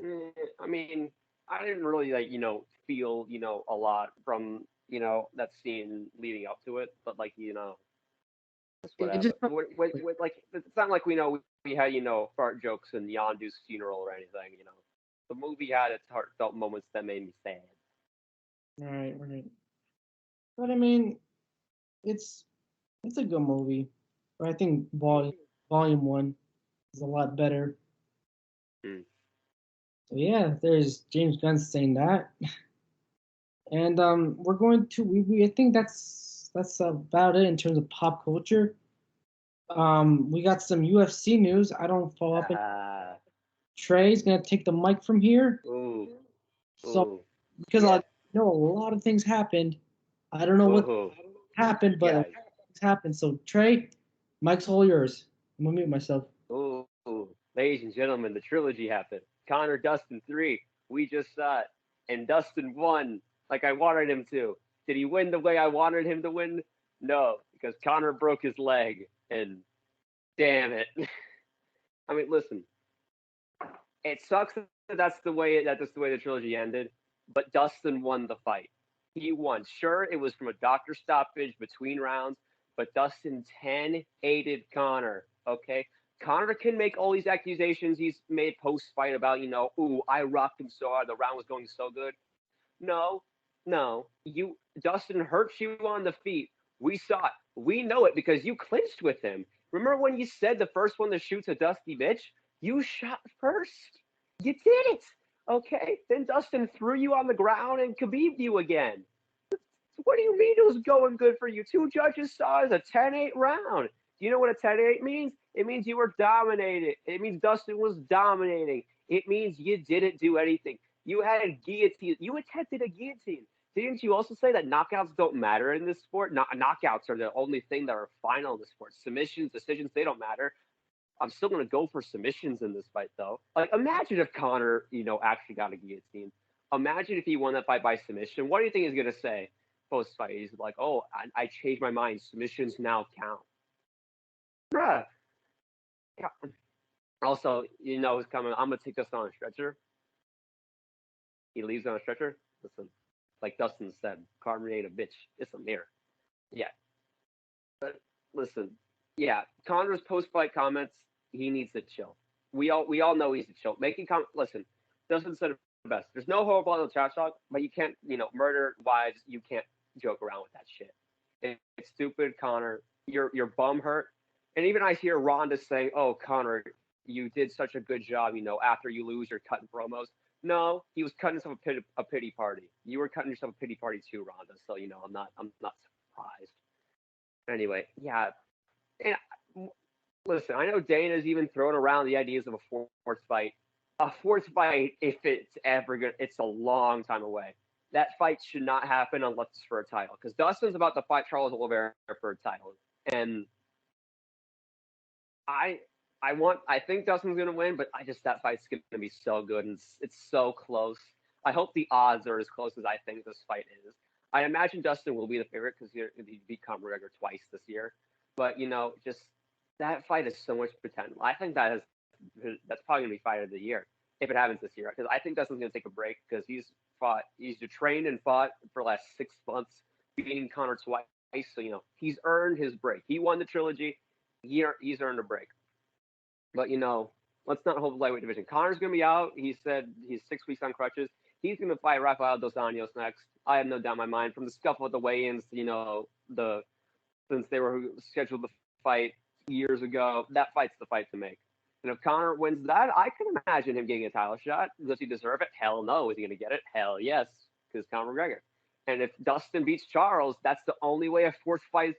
I mean, I didn't really like, feel, a lot from, that scene leading up to it, but like, it's It whatever. just felt Like, it's not like we had, fart jokes in Yondu's funeral or anything. The movie had its heartfelt moments that made me sad. right, right. But I mean, it's it's a good movie. But I think Volume One is a lot better. Mm. So yeah, there's James Gunn saying that, and we're going to we I think that's about it in terms of pop culture. We got some UFC news. I don't follow up. Ah, Trey's gonna take the mic from here. ooh, So ooh, because I yeah, know a lot of things happened. I don't know what ooh, happened, but a lot guys, of things happened. So Trey, mic's all yours. I'm gonna mute myself. ooh, ladies and gentlemen, the trilogy happened. Connor Dustin 3, we just saw it, and Dustin won like I wanted him to. Did he win the way I wanted him to win? No, because Connor broke his leg, and damn it. I mean, listen, it sucks that that's the way the trilogy ended, but Dustin won the fight. He won. Sure, it was from a doctor stoppage between rounds, but Dustin 10 aided Connor. Okay, Connor can make all these accusations he's made post fight about, ooh, I rocked him so hard, the round was going so good. No, no, Dustin hurt you on the feet. We saw it. We know it because you clinched with him. Remember when you said the first one to shoot's a Dusty bitch? You shot first. You did it. Okay. Then Dustin threw you on the ground and Khabib'd you again. What do you mean it was going good for you? Two judges saw it as a 10-8 round. Do you know what a 10-8 means? It means you were dominated. It means Dustin was dominating. It means you didn't do anything. You had a guillotine. You attempted a guillotine. Didn't you also say that knockouts don't matter in this sport? Knockouts are the only thing that are final in the sport. Submissions, decisions, they don't matter. I'm still going to go for submissions in this fight, though. Like, imagine if Connor, actually got a guillotine. Imagine if he won that fight by submission. What do you think he's going to say post fight? He's like, oh, I changed my mind. Submissions now count. Bruh. Also, who's coming. I'm going to take this on a stretcher. he leaves on a stretcher. Listen, like Dustin said, Carter ain't a bitch. It's a mirror. Yeah, but listen, yeah, Connor's post-fight comments, he needs to chill. We all know he's to chill. Listen, Dustin said it best. There's no horrible on the trash talk, but you can't, murder wives. You can't joke around with that shit. It's stupid, Connor. Your bum hurt, and even I hear Ronda saying, "Oh, Connor, you did such a good job. After you lose, you're cutting promos." No, he was cutting himself a pity party. You were cutting yourself a pity party too, Ronda. So I'm not surprised. Anyway, yeah, and listen, I know Dana's even thrown around the ideas of a fourth fight. A fourth fight, if it's ever gonna, it's a long time away. That fight should not happen unless it's for a title, because Dustin's about to fight Charles Oliveira for a title, and I, I think Dustin's gonna win, but that fight's gonna be so good, and it's so close. I hope the odds are as close as I think this fight is. I imagine Dustin will be the favorite because he beat Conor McGregor twice this year, but just that fight has so much potential. I think that's probably gonna be fight of the year if it happens this year, because I think Dustin's gonna take a break because he's trained and fought for the last 6 months, beating Conor twice. So he's earned his break. He won the trilogy. He's earned a break. But let's not hold the lightweight division. Conor's gonna be out. He said he's 6 weeks on crutches. He's gonna fight Rafael dos Anjos next. I have no doubt in my mind. From the scuffle at the weigh-ins, since they were scheduled to fight years ago, that fight's the fight to make. And if Conor wins that, I can imagine him getting a title shot. Does he deserve it? Hell no. Is he gonna get it? Hell yes, because Conor McGregor. And if Dustin beats Charles, that's the only way a fourth fight.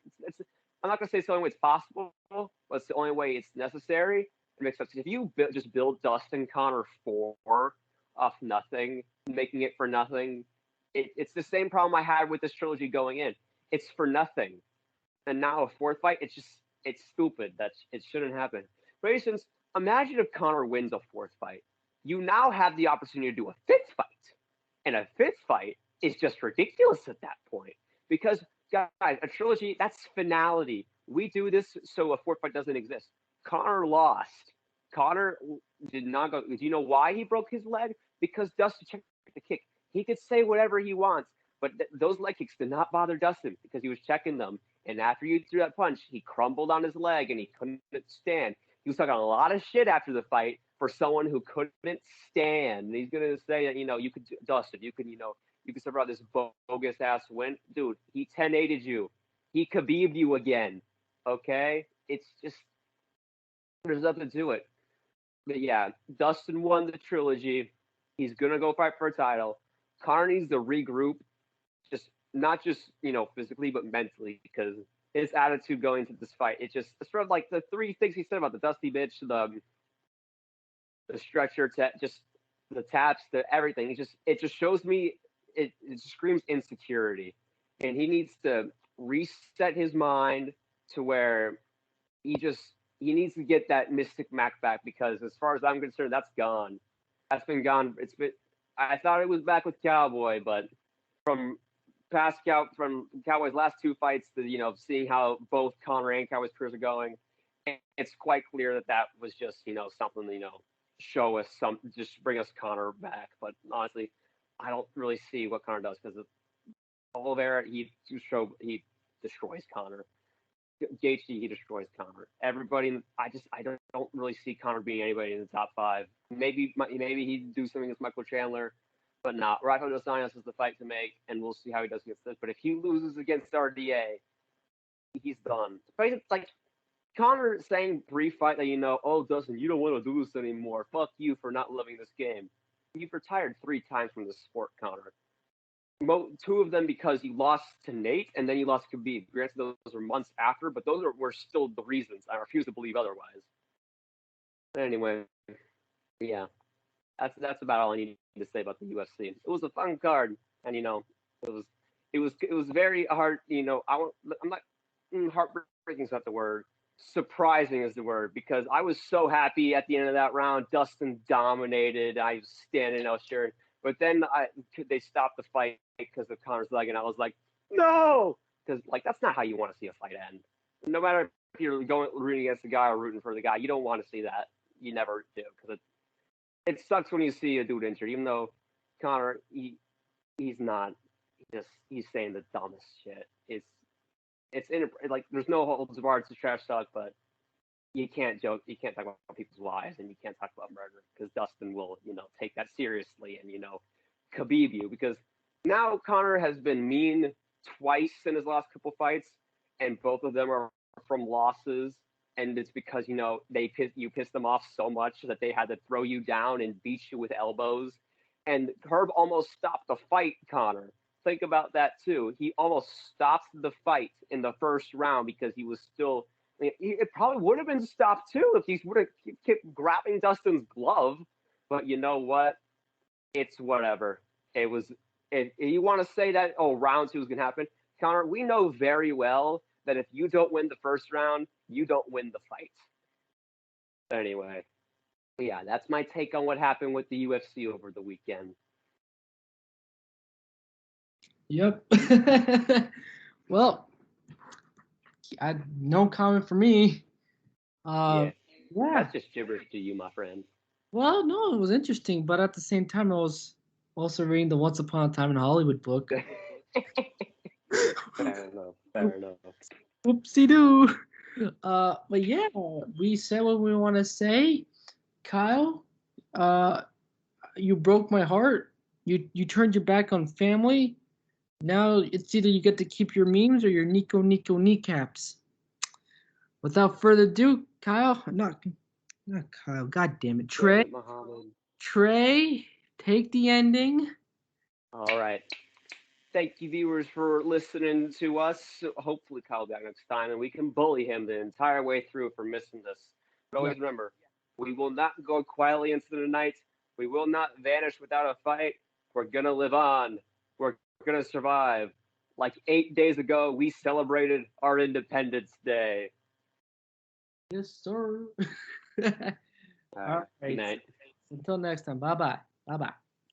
I'm not gonna say it's the only way it's possible, but it's the only way it's necessary. It makes sense. If you just build Dustin Conor 4 off nothing, making it for nothing, it's the same problem I had with this trilogy going in. It's for nothing, and now a fourth fight, it's stupid. It shouldn't happen. For instance, imagine if Conor wins a fourth fight. You now have the opportunity to do a fifth fight, and a fifth fight is just ridiculous at that point, because guys, a trilogy, that's finality. We do this so a fourth fight doesn't exist. Conor lost. Conor did not go. Do you know why he broke his leg? Because Dustin checked the kick. He could say whatever he wants, but those leg kicks did not bother Dustin because he was checking them. And after you threw that punch, he crumbled on his leg and he couldn't stand. He was talking a lot of shit after the fight for someone who couldn't stand. And he's gonna say that you could, Dustin, you could survive this bogus ass win, dude. He 10-8'd you. He Khabib'd you again. Okay, it's just there's nothing to it. But yeah, Dustin won the trilogy. He's gonna go fight for a title. Conor needs to regroup, not just physically but mentally, because his attitude going into this fight, it's sort of like the three things he said about the dusty bitch, the stretcher, just the taps, the everything. It just shows me it screams insecurity, and he needs to reset his mind to where he needs to get that Mystic Mac back, because as far as I'm concerned, that's gone. That's been gone. I thought it was back with Cowboy, but from Cowboy's last two fights to seeing how both Conor and Cowboy's careers are going, it's quite clear that was just something show us just bring us Conor back. But honestly, I don't really see what Conor does, because Oliveira, he destroys Conor. Gaethje, he destroys Conor. Everybody, I don't really see Conor being anybody in the top 5. Maybe he'd do something against Michael Chandler, but not. Rafael dos Anjos is the fight to make, and we'll see how he does against this. But if he loses against RDA, he's done. It's like Conor saying pre-fight that oh, Dustin, you don't want to do this anymore. Fuck you for not loving this game. You've retired 3 times from the sport, Conor. 2 of them because you lost to Nate, and then you lost to Khabib. Granted, those were months after, but those were still the reasons. I refuse to believe otherwise. But anyway, yeah, that's about all I need to say about the UFC. It was a fun card, and it was very hard. I'm not heartbreaking is not the word. Surprising is the word, because I was so happy at the end of that round. Dustin dominated. I was standing out cheering. But then they stopped the fight because of Conor's leg, and I was like, no! Because, that's not how you want to see a fight end. No matter if you're rooting against the guy or rooting for the guy, you don't want to see that. You never do, because it sucks when you see a dude injured, even though Connor, he's not. He's saying the dumbest shit. Like there's no holds barred to trash talk, but you can't joke. You can't talk about people's wives, and you can't talk about murder because Dustin will, take that seriously and Khabib you because now Connor has been mean twice in his last couple fights, and both of them are from losses. And it's because you pissed them off so much that they had to throw you down and beat you with elbows. And Herb almost stopped the fight, Connor. Think about that too. He almost stopped the fight in the first round because he was still. It probably would have been stopped too if he would have kept grabbing Dustin's glove. But you know what? It's whatever. It was. If you want to say that, round two is going to happen, Connor, we know very well that if you don't win the first round, you don't win the fight. But anyway, yeah, that's my take on what happened with the UFC over the weekend. Yep. Well, no comment for me. Yeah. Yeah. That's just gibberish to you, my friend. Well, no, it was interesting, but at the same time, I was also reading the Once Upon a Time in Hollywood book. Fair enough. Whoopsie-doo. But yeah, we said what we want to say. Kyle, you broke my heart. You turned your back on family. Now it's either you get to keep your memes or your Nico kneecaps. Without further ado, Kyle, not Kyle, god damn it, Trey. Trey, take the ending. All right. Thank you, viewers, for listening to us. Hopefully, Kyle will be back next time, and we can bully him the entire way through for missing this. But always remember, we will not go quietly into the night. We will not vanish without a fight. We're going to live on. We're going to survive. Like 8 days ago, we celebrated our Independence Day. Yes, sir. All right. Good night. Until next time. Bye-bye. Bye-bye.